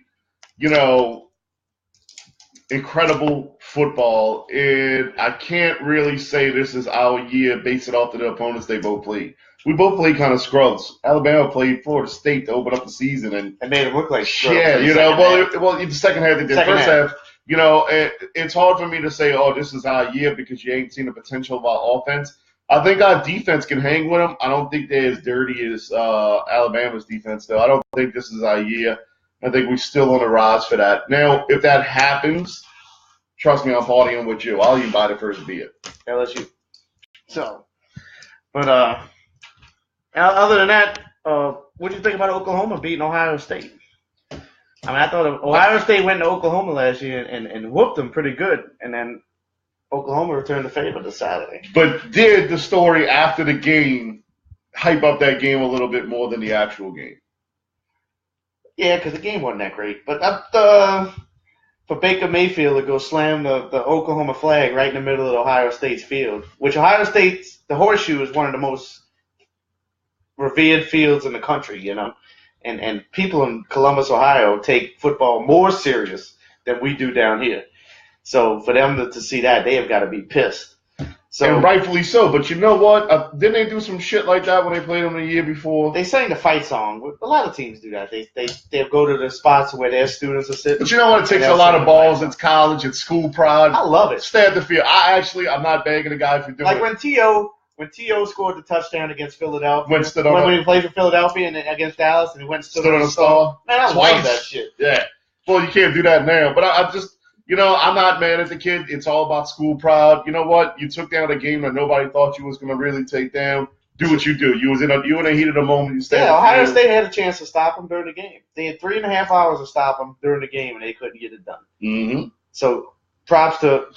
incredible football, and I can't really say this is our year based it off of the opponents they both played. We both played kind of scrubs. Alabama played Florida State to open up the season, and made it look like scrubs. Yeah, in the second half they did. First half, it's hard for me to say, oh, this is our year because you ain't seen the potential of our offense. I think our defense can hang with them. I don't think they're as dirty as Alabama's defense, though. I don't think this is our year. I think we're still on the rise for that. Now, if that happens, Trust me, I'm partying with you. I'll even buy the first beer. LSU. So, but other than that, what do you think about Oklahoma beating Ohio State? I mean, I thought Ohio State went to Oklahoma last year and whooped them pretty good, and then Oklahoma returned the favor this Saturday. But did the story after the game hype up that game a little bit more than the actual game? Yeah, because the game wasn't that great. But for Baker Mayfield to go slam the Oklahoma flag right in the middle of Ohio State's field, which Ohio State's, the Horseshoe is one of the most revered fields in the country, you know. And people in Columbus, Ohio take football more serious than we do down here. So for them to see that, they have got to be pissed. So, and rightfully so. But you know what? Didn't they do some shit like that when they played them the year before? They sang the fight song. A lot of teams do that. They'll go to the spots where their students are sitting. But you know what? It takes a lot of balls. It's college. It's school pride. I love it. Stay at the field. I'm not begging the guy for doing like it. When T.O. scored the touchdown against Philadelphia, when he played for Philadelphia and against Dallas, and he went and stood on the star. Man, I love that shit. Yeah. Well, you can't do that now. But I just, I'm not mad at the kid. It's all about school pride. You know what? You took down a game that nobody thought you was going to really take down. Do what you do. You in a heat of the moment. You stay. Yeah, Ohio State had a chance to stop him during the game. They had 3.5 hours to stop him during the game, and they couldn't get it done. Mm-hmm. So props to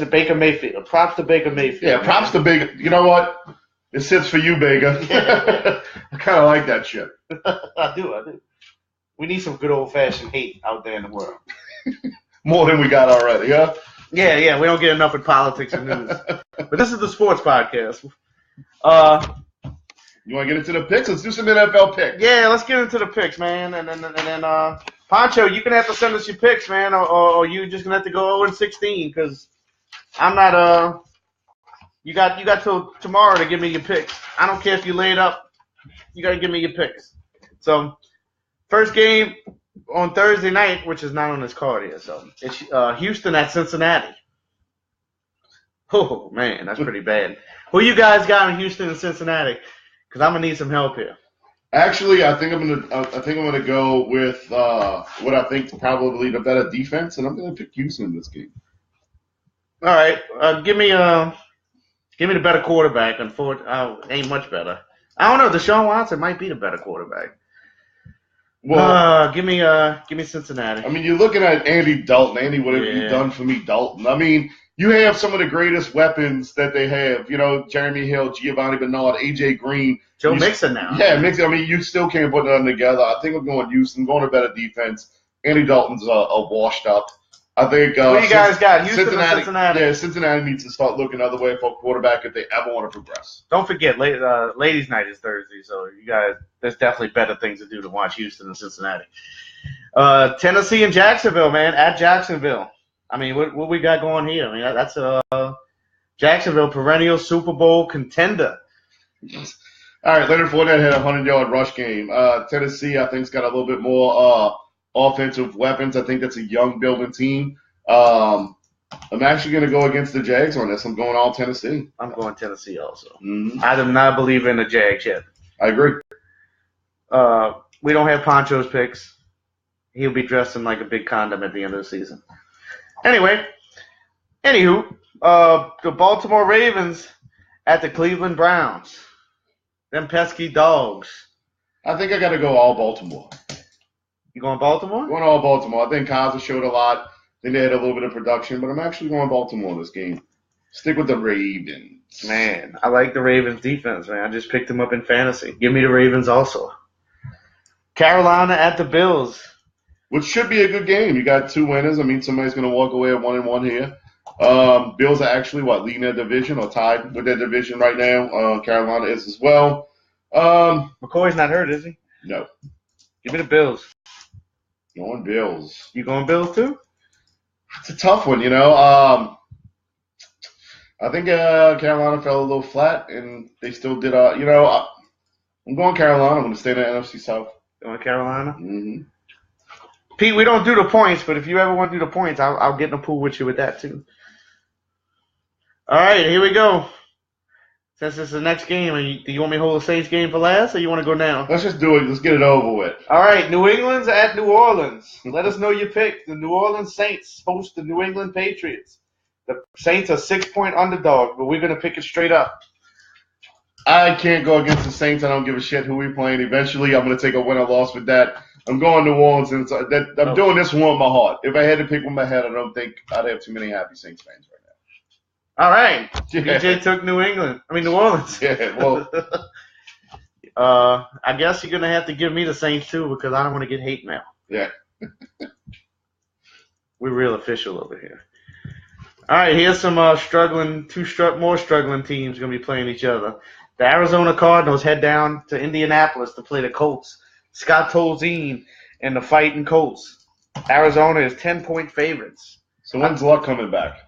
Baker Mayfield. Props to Baker Mayfield. Yeah, props to Baker. You know what? This hits for you, Baker. I kind of like that shit. I do. We need some good old-fashioned hate out there in the world. More than we got already, huh? Yeah. We don't get enough in politics and news. But this is the sports podcast. You want to get into the picks? Let's do some NFL picks. Yeah, let's get into the picks, man. And then Pancho, you're going to have to send us your picks, man, or you just going to have to go 0-16 because I'm not You got till tomorrow to give me your picks. I don't care if you lay it up. You got to give me your picks. So, first game on Thursday night, which is not on this card here. So, it's Houston at Cincinnati. Oh, man, that's pretty bad. Who you guys got in Houston and Cincinnati? Because I'm going to need some help here. Actually, I think I'm gonna go with what I think is probably the better defense, and I'm gonna pick Houston in this game. All right, give me the better quarterback. Ain't much better. I don't know. Deshaun Watson might be the better quarterback. Well, give me Cincinnati. I mean, you're looking at Andy Dalton. Andy, what have you done for me, Dalton? I mean, you have some of the greatest weapons that they have. Jeremy Hill, Giovanni Bernard, A.J. Green. Joe Mixon now. Yeah, Mixon. I mean, you still can't put nothing together. I think I'm going Houston, going to better defense. Andy Dalton's a washed up. I think. What you guys got? Houston or Cincinnati? Yeah, Cincinnati needs to start looking other way for a quarterback if they ever want to progress. Don't forget, ladies' night is Thursday, so you guys, there's definitely better things to do to watch Houston and Cincinnati. Tennessee and Jacksonville, man, at Jacksonville. I mean, what we got going here? I mean, that's Jacksonville perennial Super Bowl contender. All right, Leonard Fournette had a 100-yard rush game. Tennessee, I think, has got a little bit more offensive weapons. I think that's a young building team. I'm actually going to go against the Jags on this. I'm going all Tennessee. I'm going Tennessee also. Mm-hmm. I do not believe in the Jags yet. I agree. We don't have Poncho's picks. He'll be dressed in like a big condom at the end of the season. Anywho, the Baltimore Ravens at the Cleveland Browns. Them pesky dogs. I think I got to go all Baltimore. You going Baltimore? Going all Baltimore. I think Kaza showed a lot. I think they had a little bit of production, but I'm actually going Baltimore this game. Stick with the Ravens. Man, I like the Ravens defense, man. I just picked them up in fantasy. Give me the Ravens also. Carolina at the Bills. Which should be a good game. You got two winners. I mean, somebody's going to walk away at 1-1 here. Bills are actually, leading their division or tied with their division right now. Carolina is as well. McCoy's not hurt, is he? No. Give me the Bills. Going Bills. You going Bills too? It's a tough one, I think Carolina fell a little flat, and they still did. I'm going Carolina. I'm going to stay in the NFC South. Going Carolina? Mm-hmm. Pete, we don't do the points, but if you ever want to do the points, I'll get in the pool with you with that too. All right, here we go. Since it's the next game, do you want me to hold the Saints game for last, or you want to go now? Let's just do it. Let's get it over with. All right, New England's at New Orleans. Let us know your pick. The New Orleans Saints host the New England Patriots. The Saints are 6-point underdog, but we're going to pick it straight up. I can't go against the Saints. I don't give a shit who we're playing. Eventually, I'm going to take a win or loss with that. I'm going New Orleans, and I'm doing this one with my heart. If I had to pick with my head, I don't think I'd have too many happy Saints fans right now. All right. Yeah. BJ took New Orleans. Yeah, well. I guess you're going to have to give me the Saints, too, because I don't want to get hate mail. Yeah. We're real official over here. All right, here's some more struggling teams going to be playing each other. The Arizona Cardinals head down to Indianapolis to play the Colts. Scott Tolzien and the Fighting Colts. Arizona is 10-point favorites. So when's Luck coming back?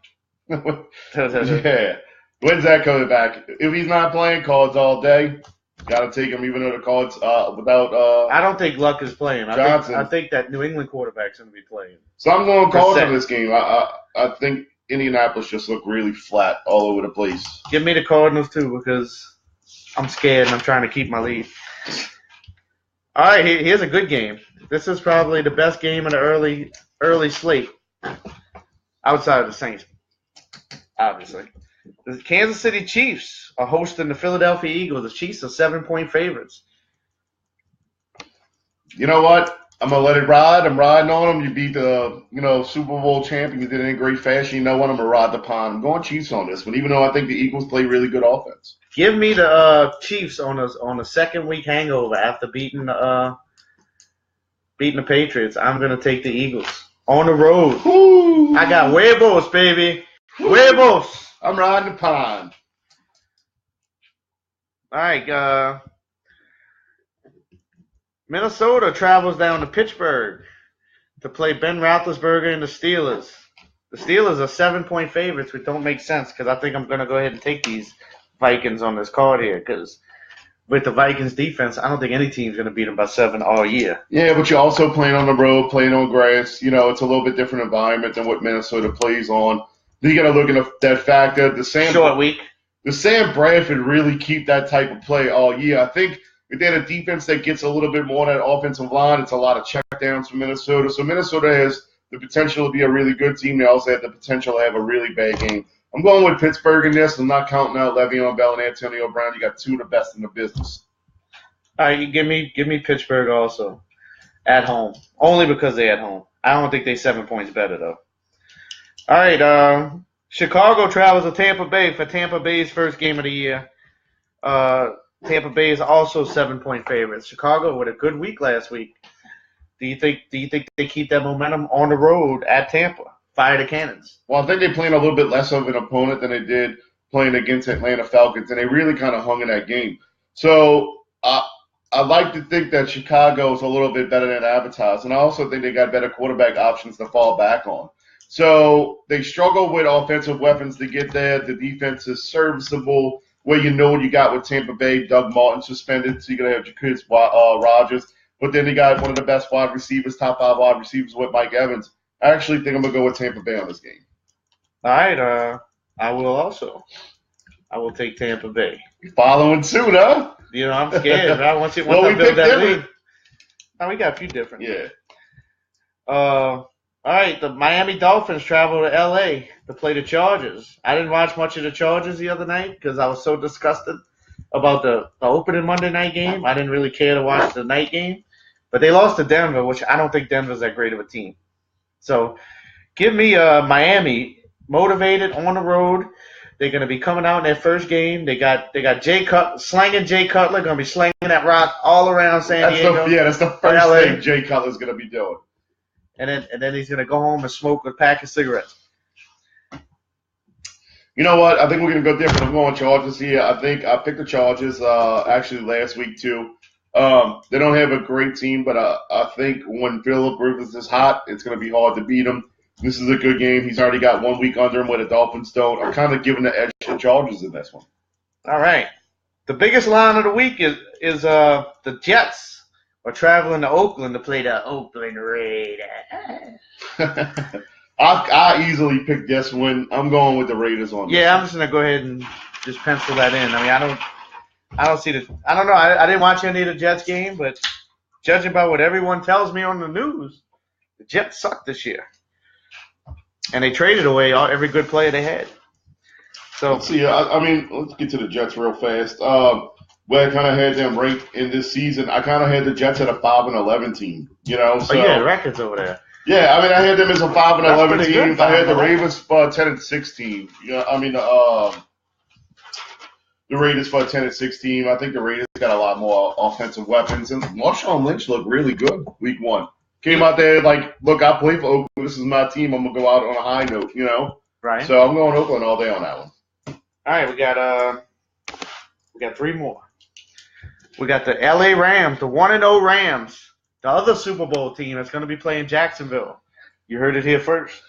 Yeah. When's that coming back? If he's not playing cards all day, got to take him even though the cards without I don't think Luck is playing. Johnson. I think that New England quarterback's going to be playing. So I'm going cards in this game. I think Indianapolis just looked really flat all over the place. Give me the Cardinals, too, because I'm scared and I'm trying to keep my lead. All right, here's a good game. This is probably the best game in the early slate outside of the Saints, obviously. The Kansas City Chiefs are hosting the Philadelphia Eagles. The Chiefs are 7-point favorites. You know what? I'm going to let it ride. I'm riding on them. You beat the Super Bowl champion. You did it in great fashion. You know what? I'm going to ride the pond. I'm going Chiefs on this one, even though I think the Eagles play really good offense. Give me the Chiefs on a second-week hangover after beating the Patriots. I'm going to take the Eagles. On the road. Woo! I got huevos, baby. Huevos. I'm riding the pond. All right. Minnesota travels down to Pittsburgh to play Ben Roethlisberger and the Steelers. The Steelers are 7-point favorites, which don't make sense because I think I'm going to go ahead and take these Vikings on this card here because with the Vikings defense, I don't think any team's going to beat them by 7 all year. Yeah, but you're also playing on the road, playing on grass. It's a little bit different environment than what Minnesota plays on. You got to look at that factor. Short week. The Sam Bradford really keep that type of play all year. I think if they had a defense that gets a little bit more on that offensive line, it's a lot of checkdowns for Minnesota. So Minnesota has the potential to be a really good team. They also have the potential to have a really bad game. I'm going with Pittsburgh in this. I'm not counting out Le'Veon Bell and Antonio Brown. You got two of the best in the business. All right, you give me Pittsburgh also at home, only because they're at home. I don't think they're 7 points better though. All right, Chicago travels to Tampa Bay for Tampa Bay's first game of the year. Tampa Bay is also 7-point favorites. Chicago with a good week last week. Do you think they keep that momentum on the road at Tampa? Fire the cannons. Well, I think they're playing a little bit less of an opponent than they did playing against Atlanta Falcons, and they really kind of hung in that game. So I like to think that Chicago is a little bit better than advertised, and I also think they got better quarterback options to fall back on. So they struggle with offensive weapons to get there. The defense is serviceable. Where you know what you got with Tampa Bay, Doug Martin suspended, so you're going to have Jacquizz Rodgers. But then they got one of the best wide receivers, top 5 wide receivers with Mike Evans. I actually think I'm going to go with Tampa Bay on this game. All right, I will also. I will take Tampa Bay. You're following suit, huh? I'm scared. Right? Once well, we picked that different. lead. No, we got a few different. Yeah. All right, the Miami Dolphins travel to L.A. to play the Chargers. I didn't watch much of the Chargers the other night because I was so disgusted about the opening Monday night game. I didn't really care to watch the night game. But they lost to Denver, which I don't think Denver's that great of a team. So give me Miami motivated on the road. They're going to be coming out in their first game. They got slanging Jay Cutler, going to be slanging that rock all around San Diego. That's the first thing Jay Cutler's going to be doing. And then he's going to go home and smoke a pack of cigarettes. You know what? I think we're going to go different. I'm going Chargers here. I think I picked the Chargers actually last week too. They don't have a great team, but I think when Phillip Rivers is hot, it's going to be hard to beat him. This is a good game. He's already got 1 week under him where the Dolphins don't. I'm kind of giving the edge to Chargers in this one. All right. The biggest line of the week is the Jets are traveling to Oakland to play the Oakland Raiders. I easily picked this one. I'm going with the Raiders on this. Yeah, I'm just going to go ahead and just pencil that in. I mean, I don't see I don't know. I didn't watch any of the Jets game, but judging by what everyone tells me on the news, the Jets suck this year, and they traded away every good player they had. So let's see. I mean, let's get to the Jets real fast. Where I kind of had them ranked in this season, I kind of had the Jets at a 5-11 team. You know, so yeah, the records over there. Yeah, I mean, I had them as a 5-11 team. I had the 5-11. Ravens for 10-16. Yeah, I mean, the Raiders for a 10-16. I think the Raiders got a lot more offensive weapons, and Marshawn Lynch looked really good week 1. Came out there like, look, I play for Oakland. This is my team. I'm gonna go out on a high note, you know. Right. So I'm going Oakland all day on that one. All right, we got 3 more. We got the LA Rams, the 1-0 Rams, the other Super Bowl team that's going to be playing Jacksonville. You heard it here first.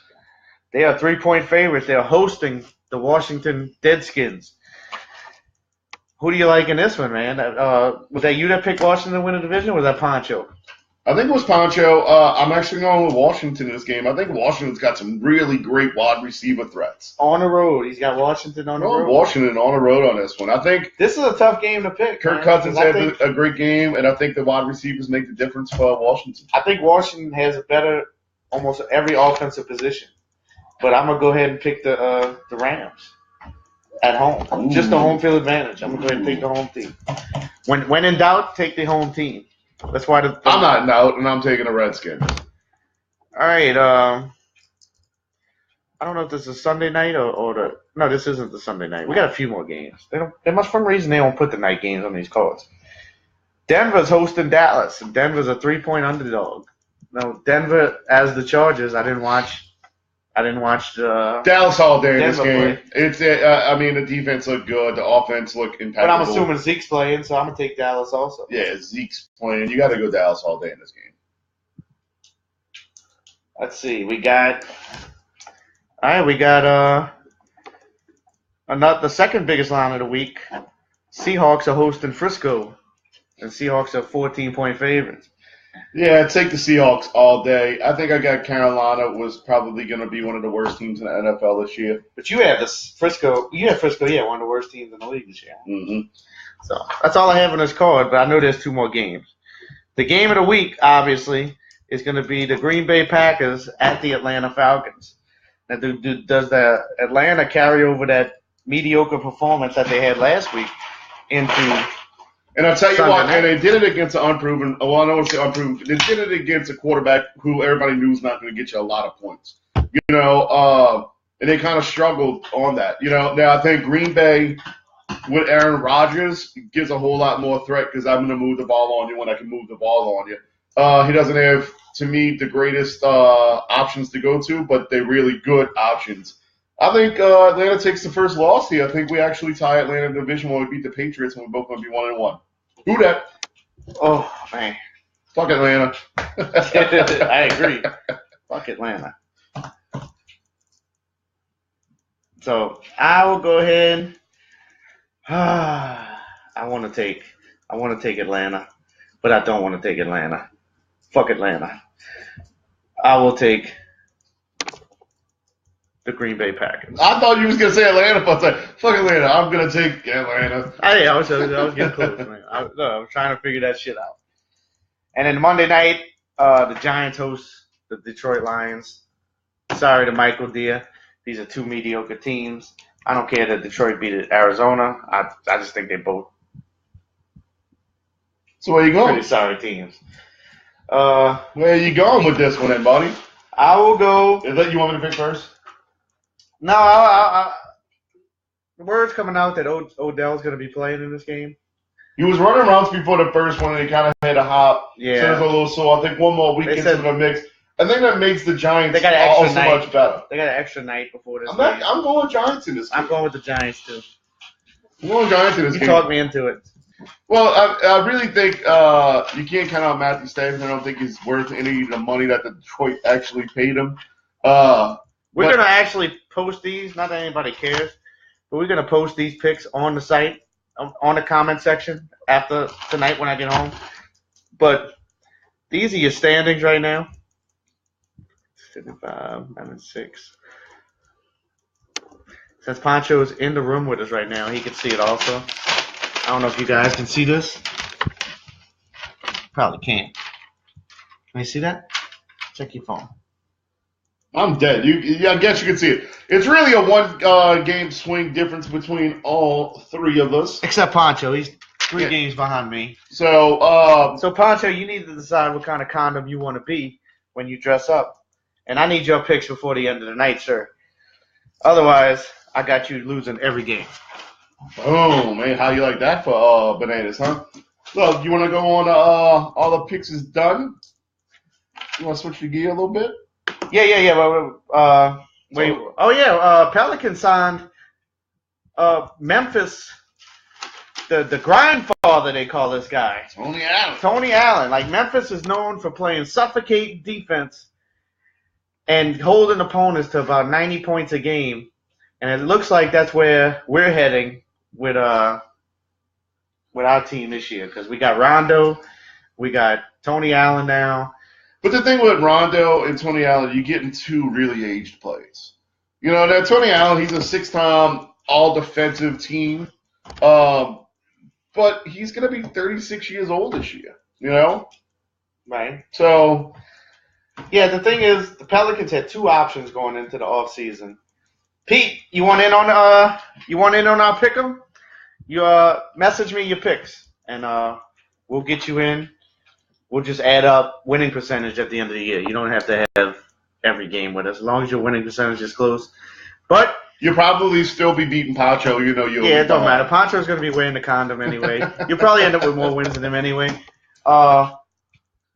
They are 3-point favorites. They're hosting the Washington Redskins. Who do you like in this one, man? Was that you that picked Washington to win the division, or was that Poncho? I think it was Poncho. I'm actually going with Washington in this game. I think Washington's got some really great wide receiver threats. On the road. He's got Washington on the road. Washington on the road on this one. I think this is a tough game to pick. Kirk Cousins had a great game, and I think the wide receivers make the difference for Washington. I think Washington has a better almost every offensive position. But I'm going to go ahead and pick the Rams at home. Ooh. Just the home field advantage. I'm going to go ahead and take the home team. When in doubt, take the home team. That's why I'm not in doubt, and I'm taking the Redskins. All right. I don't know if this is Sunday night or no, this isn't the Sunday night. We got a few more games. For some reason they don't put the night games on these cards. Denver's hosting Dallas, and Denver's a 3-point underdog. Now Denver, as the Chargers, I didn't watch Dallas all day in this game. Play. It's I mean, the defense looked good, the offense looked impeccable. But I'm assuming Zeke's playing, so I'm gonna take Dallas also. Yeah, Zeke's playing. You got to go Dallas all day in this game. Let's see. We got the second biggest line of the week. Seahawks are hosting Frisco, and Seahawks are 14-point favorites. Yeah, take the Seahawks all day. I think I got Carolina was probably going to be one of the worst teams in the NFL this year. But you have Frisco, one of the worst teams in the league this year. Mm-hmm. So that's all I have on this card, but I know there's 2 more games. The game of the week, obviously, is going to be the Green Bay Packers at the Atlanta Falcons. Now, does the Atlanta carry over that mediocre performance that they had last week into And I'll tell you Sunday what, night? and they did it against an unproven, well, I don't want to say unproven, they did it against a quarterback who everybody knew was not going to get you a lot of points. You know, and they kind of struggled on that. You know, now I think Green Bay with Aaron Rodgers gives a whole lot more threat because I'm going to move the ball on you when I can move the ball on you. He doesn't have, to me, the greatest options to go to, but they're really good options. I think Atlanta takes the first loss here. I think we actually tie Atlanta in the division when we beat the Patriots, and we're both going to be 1-1. Who that? Oh, man. Fuck Atlanta. I agree. Fuck Atlanta. So I will go ahead. I want to take Atlanta, but I don't want to take Atlanta. Fuck Atlanta. I will take the Green Bay Packers. I thought you was going to say Atlanta, but I was like, fuck Atlanta. I'm going to take Atlanta. I was getting close, man. I was trying to figure that shit out. And then Monday night, the Giants host the Detroit Lions. Sorry to Michael Deere. These are 2 mediocre teams. I don't care that Detroit beat Arizona. I just think they both So where you going? pretty sorry teams. Where are you going with this one then, buddy? I will go. You want me to pick first? No, the word's coming out that Odell's going to be playing in this game. He was running routes before the first one, and he kind of had a hop. Yeah. So it was a little sore. I think one more week into the mix. I think that makes the Giants They got an extra also night. much better. They got an extra night before this game. I'm going with Giants in this game. I'm going with the Giants, too. I'm going with Giants in this You game. talked me into it. Well, I really think you can't count out Matthew Stafford. I don't think he's worth any of the money that Detroit actually paid him. We're going to actually post these, not that anybody cares, but we're going to post these picks on the site, on the comment section after tonight when I get home. But these are your standings right now. 55, 96. Since Poncho's in the room with us right now, he can see it also. I don't know if you guys can see this. Probably can't. Can you see that? Check your phone. I'm dead. I guess you can see it. It's really a one game swing difference between all three of us. Except Poncho. He's 3 games behind me. So Poncho, you need to decide what kind of condom you want to be when you dress up. And I need your picks before the end of the night, sir. Otherwise, I got you losing every game. Oh, man. How you like that for bananas, huh? Look, you want to go on all the picks is done? You want to switch the gear a little bit? Yeah. Pelican signed Memphis, the grindfather, they call this guy. Tony Allen. Like, Memphis is known for playing suffocating defense and holding opponents to about 90 points a game. And it looks like that's where we're heading with our team this year, because we got Rondo, we got Tony Allen now. But the thing with Rondo and Tony Allen, you're getting 2 really aged players. You know, that Tony Allen, he's a 6-time all-defensive team. But he's going to be 36 years old this year, you know? Right. So, yeah, the thing is, the Pelicans had 2 options going into the offseason. Pete, you want in on our pick'em? You message me your picks, and we'll get you in. We'll just add up winning percentage at the end of the year. You don't have to have every game with us, as long as your winning percentage is close. But you'll probably still be beating Poncho. You know you'll. Yeah, it don't matter. Poncho's going to be wearing the condom anyway. You'll probably end up with more wins than him anyway.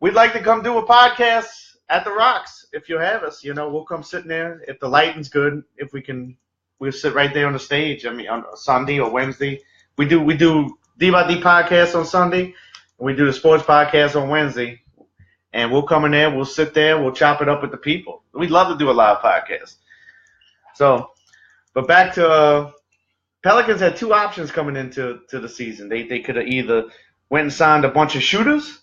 We'd like to come do a podcast at the Rocks if you have us. You know, we'll come sitting there if the lighting's good. If we can, we'll sit right there on the stage. I mean, on Sunday or Wednesday, we do D by D podcast on Sunday. We do the sports podcast on Wednesday, and we'll come in there, we'll sit there, we'll chop it up with the people. We'd love to do a live podcast. So, but back to Pelicans had 2 options coming into the season. They could have either went and signed a bunch of shooters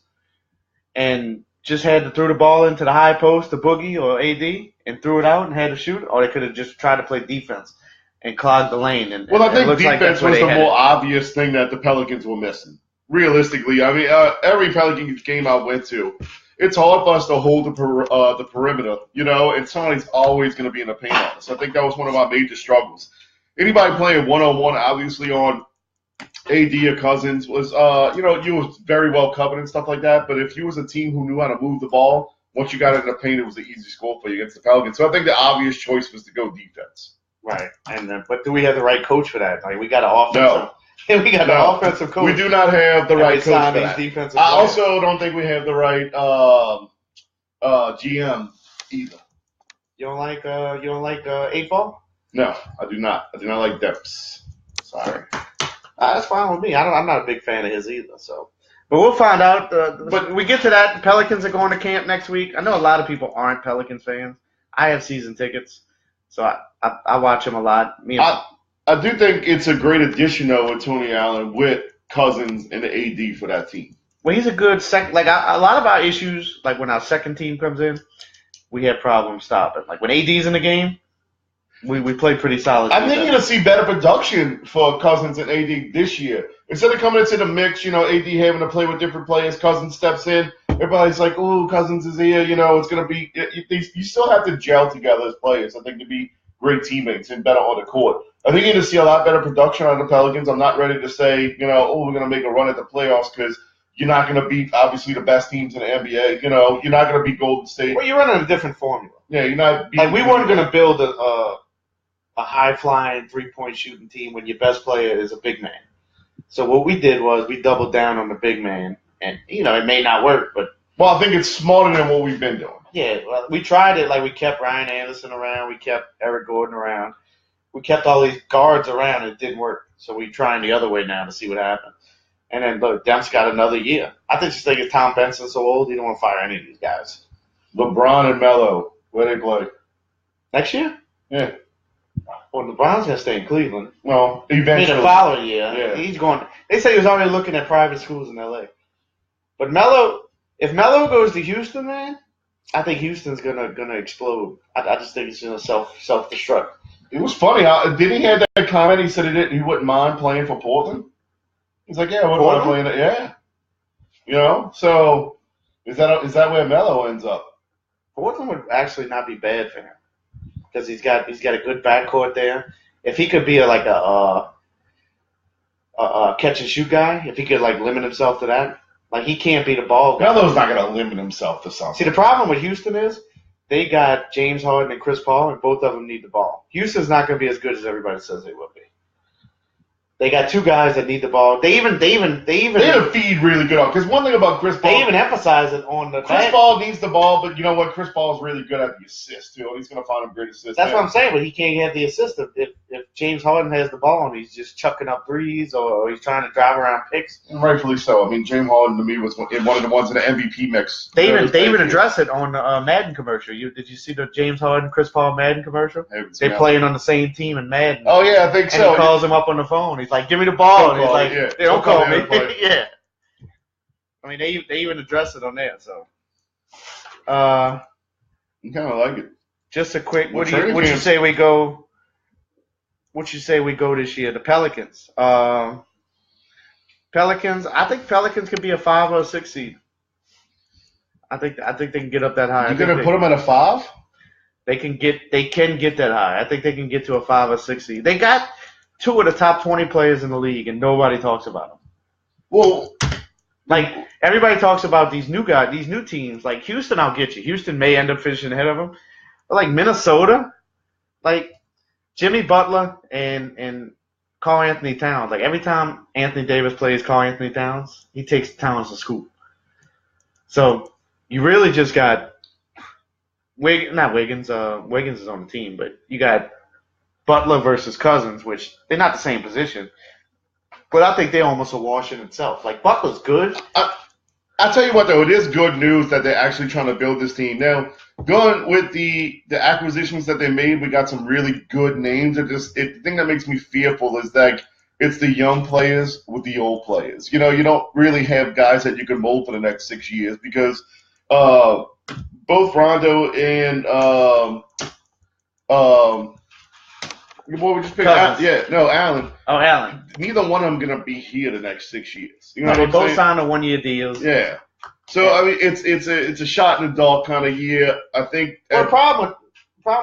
and just had to throw the ball into the high post to Boogie or AD and threw it out and had to shoot, or they could have just tried to play defense and clog the lane. I think defense was the more obvious thing that the Pelicans were missing. Realistically, I mean, every Pelicans game I went to, it's hard for us to hold the perimeter, you know, and Tony's always going to be in the paint on us. I think that was one of our major struggles. Anybody playing one-on-one, obviously on AD or Cousins, was, you was very well covered and stuff like that, but if you was a team who knew how to move the ball, once you got it in the paint, it was an easy score for you against the Pelicans. So I think the obvious choice was to go defense. Right, but do we have the right coach for that? Like, we got an offensive. No. We got an offensive coach. We do not have the right coach for that. Defensive I also don't think we have the right GM either. You don't like 8-ball? No, I do not. I do not like Depps. Sorry. That's fine with me. I'm not a big fan of his either. So, but we'll find out. But we get to that. The Pelicans are going to camp next week. I know a lot of people aren't Pelicans fans. I have season tickets, so I watch them a lot. I do think it's a great addition, though, with Tony Allen, with Cousins and the AD for that team. Well, he's a good second. Like, a lot of our issues, like when our second team comes in, we have problems stopping. Like, when AD's in the game, we play pretty solid. I think you're going to see better production for Cousins and AD this year. Instead of coming into the mix, you know, AD having to play with different players, Cousins steps in. Everybody's like, ooh, Cousins is here. You know, it's going to be – you still have to gel together as players, I think, to be great teammates and better on the court. I think you're going to see a lot better production out of the Pelicans. I'm not ready to say, you know, we're going to make a run at the playoffs because you're not going to beat, obviously, the best teams in the NBA. You know, you're not going to beat Golden State. Well, you're running a different formula. Yeah, you're not – Like, we weren't going to build a high-flying three-point shooting team when your best player is a big man. So what we did was we doubled down on the big man. And, you know, it may not work, but – Well, I think it's smarter than what we've been doing. Yeah, well, we tried it. Like, we kept Ryan Anderson around. We kept Eric Gordon around. We kept all these guards around, and it didn't work. So we're trying the other way now to see what happens. And then, look, Demp's got another year. I think just think Tom Benson's so old, he don't want to fire any of these guys. LeBron and Melo, where they play? Next year? Yeah. Well, LeBron's going to stay in Cleveland. Well, eventually. In the following year. Yeah. He's going. They say he was already looking at private schools in L.A. But Melo, if Melo goes to Houston, man, I think Houston's gonna explode. I just think it's gonna self-destruct. It was funny. Did he have that comment? He said he wouldn't mind playing for Portland. He's like, yeah, I wouldn't mind playing it. Yeah. You know, so is that where Melo ends up? Portland would actually not be bad for him because he's got a good backcourt there. If he could be a catch and shoot guy, if he could like limit himself to that, like he can't be the ball guy. Melo's not gonna limit himself to something. See, the problem with Houston is they got James Harden and Chris Paul, and both of them need the ball. Houston's not gonna be as good as everybody says they will be. They got two guys that need the ball. They even feed really good off. Because one thing about Chris Paul, they even emphasize it on the Chris Paul needs the ball, but you know what? Chris Paul is really good at the assist too. He's gonna find a great assist. That's what I'm saying. But he can't have the assist if James Harden has the ball and he's just chucking up threes or he's trying to drive around picks. And rightfully so. I mean, James Harden to me was one of the ones in the MVP mix. They even address it on the Madden commercial. Did you see the James Harden Chris Paul Madden commercial? They're playing on the same team in Madden. Oh yeah, I think so. And he calls him up on the phone. He's like, "Give me the ball." And he's like, "They don't call me." Yeah. I mean, they even address it on there. So, you kind of like it. Just a quick. What you say we go? What you say we go this year? The Pelicans. Pelicans. I think Pelicans could be a 5 or a 6 seed. I think they can get up that high. You're gonna put them at a 5? They can get that high. I think they can get to a 5 or 6 seed. They got 2 of the top 20 players in the league, and nobody talks about them. Well, like everybody talks about these new guys, these new teams. Like Houston, I'll get you. Houston may end up finishing ahead of them, but like Minnesota, like Jimmy Butler and Karl Anthony Towns. Like every time Anthony Davis plays Karl Anthony Towns, he takes Towns to school. So you really just got not Wiggins. Wiggins is on the team, but you got Butler versus Cousins, which they're not the same position. But I think they're almost a wash in itself. Like, Butler's good. I'll tell you what, though. It is good news that they're actually trying to build this team. Now, going with the acquisitions that they made, we got some really good names. The thing that makes me fearful is that it's the young players with the old players. You know, you don't really have guys that you can mold for the next 6 years because both Rondo and what we just picked? Allen. Oh, Allen. Neither one of them gonna be here the next 6 years. You know they both signed a 1-year deals. Yeah. So I mean, it's a shot in the dark kind of year. I think. Well, the problem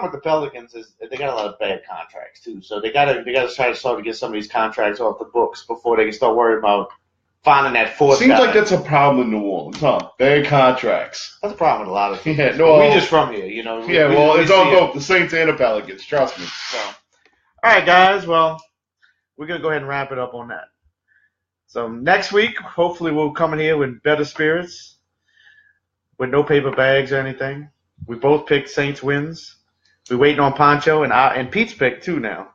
with the Pelicans is they got a lot of bad contracts too. So they gotta try to start to get some of these contracts off the books before they can start worrying about finding that fourth guy. Seems like that's a problem in New Orleans, huh? Bad contracts. That's a problem with a lot of things. Yeah, no, we just from here, you know. It's on both the Saints and the Pelicans. Trust me. So. All right, guys. Well, we're going to go ahead and wrap it up on that. So next week, hopefully we'll come in here with better spirits, with no paper bags or anything. We both picked Saints wins. We're waiting on Pancho and Pete's pick, too, now.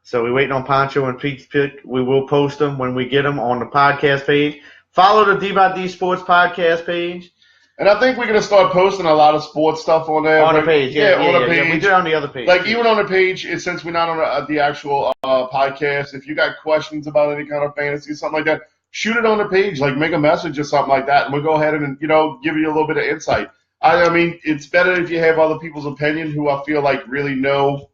So we're waiting on Pancho and Pete's pick. We will post them when we get them on the podcast page. Follow the D-by-D Sports podcast page. And I think we're going to start posting a lot of sports stuff on there. On the page, on the page. Yeah, we do it on the other page. Like, even on the page, since we're not on the actual podcast, if you got questions about any kind of fantasy, something like that, shoot it on the page. Like, make a message or something like that, and we'll go ahead and, give you a little bit of insight. I mean, it's better if you have other people's opinion who I feel like really know,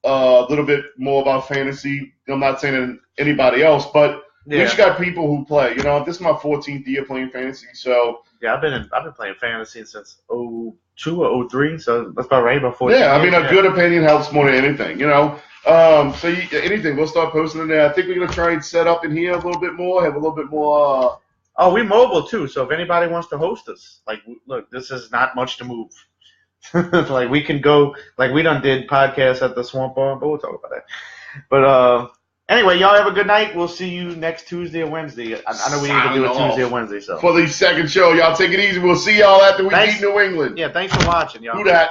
a little bit more about fantasy. I'm not saying anybody else, but at least you got people who play. This is my 14th year playing fantasy, so... Yeah, I've been playing fantasy since 2002 or 2003, so that's about right, about 14 years. I mean, a good opinion helps more than anything, anything, we'll start posting in there. I think we're going to try and set up in here a little bit more, have a little bit more... Oh, we mobile, too, so if anybody wants to host us, like, look, this is not much to move. Like, we can go, like, we done did podcasts at the Swamp Bar, but we'll talk about that. But, anyway, y'all have a good night. We'll see you next Tuesday or Wednesday. I know we need to do it Tuesday or Wednesday. So for the second show, y'all take it easy. We'll see y'all after we beat New England. Yeah, thanks for watching, y'all. Who dat?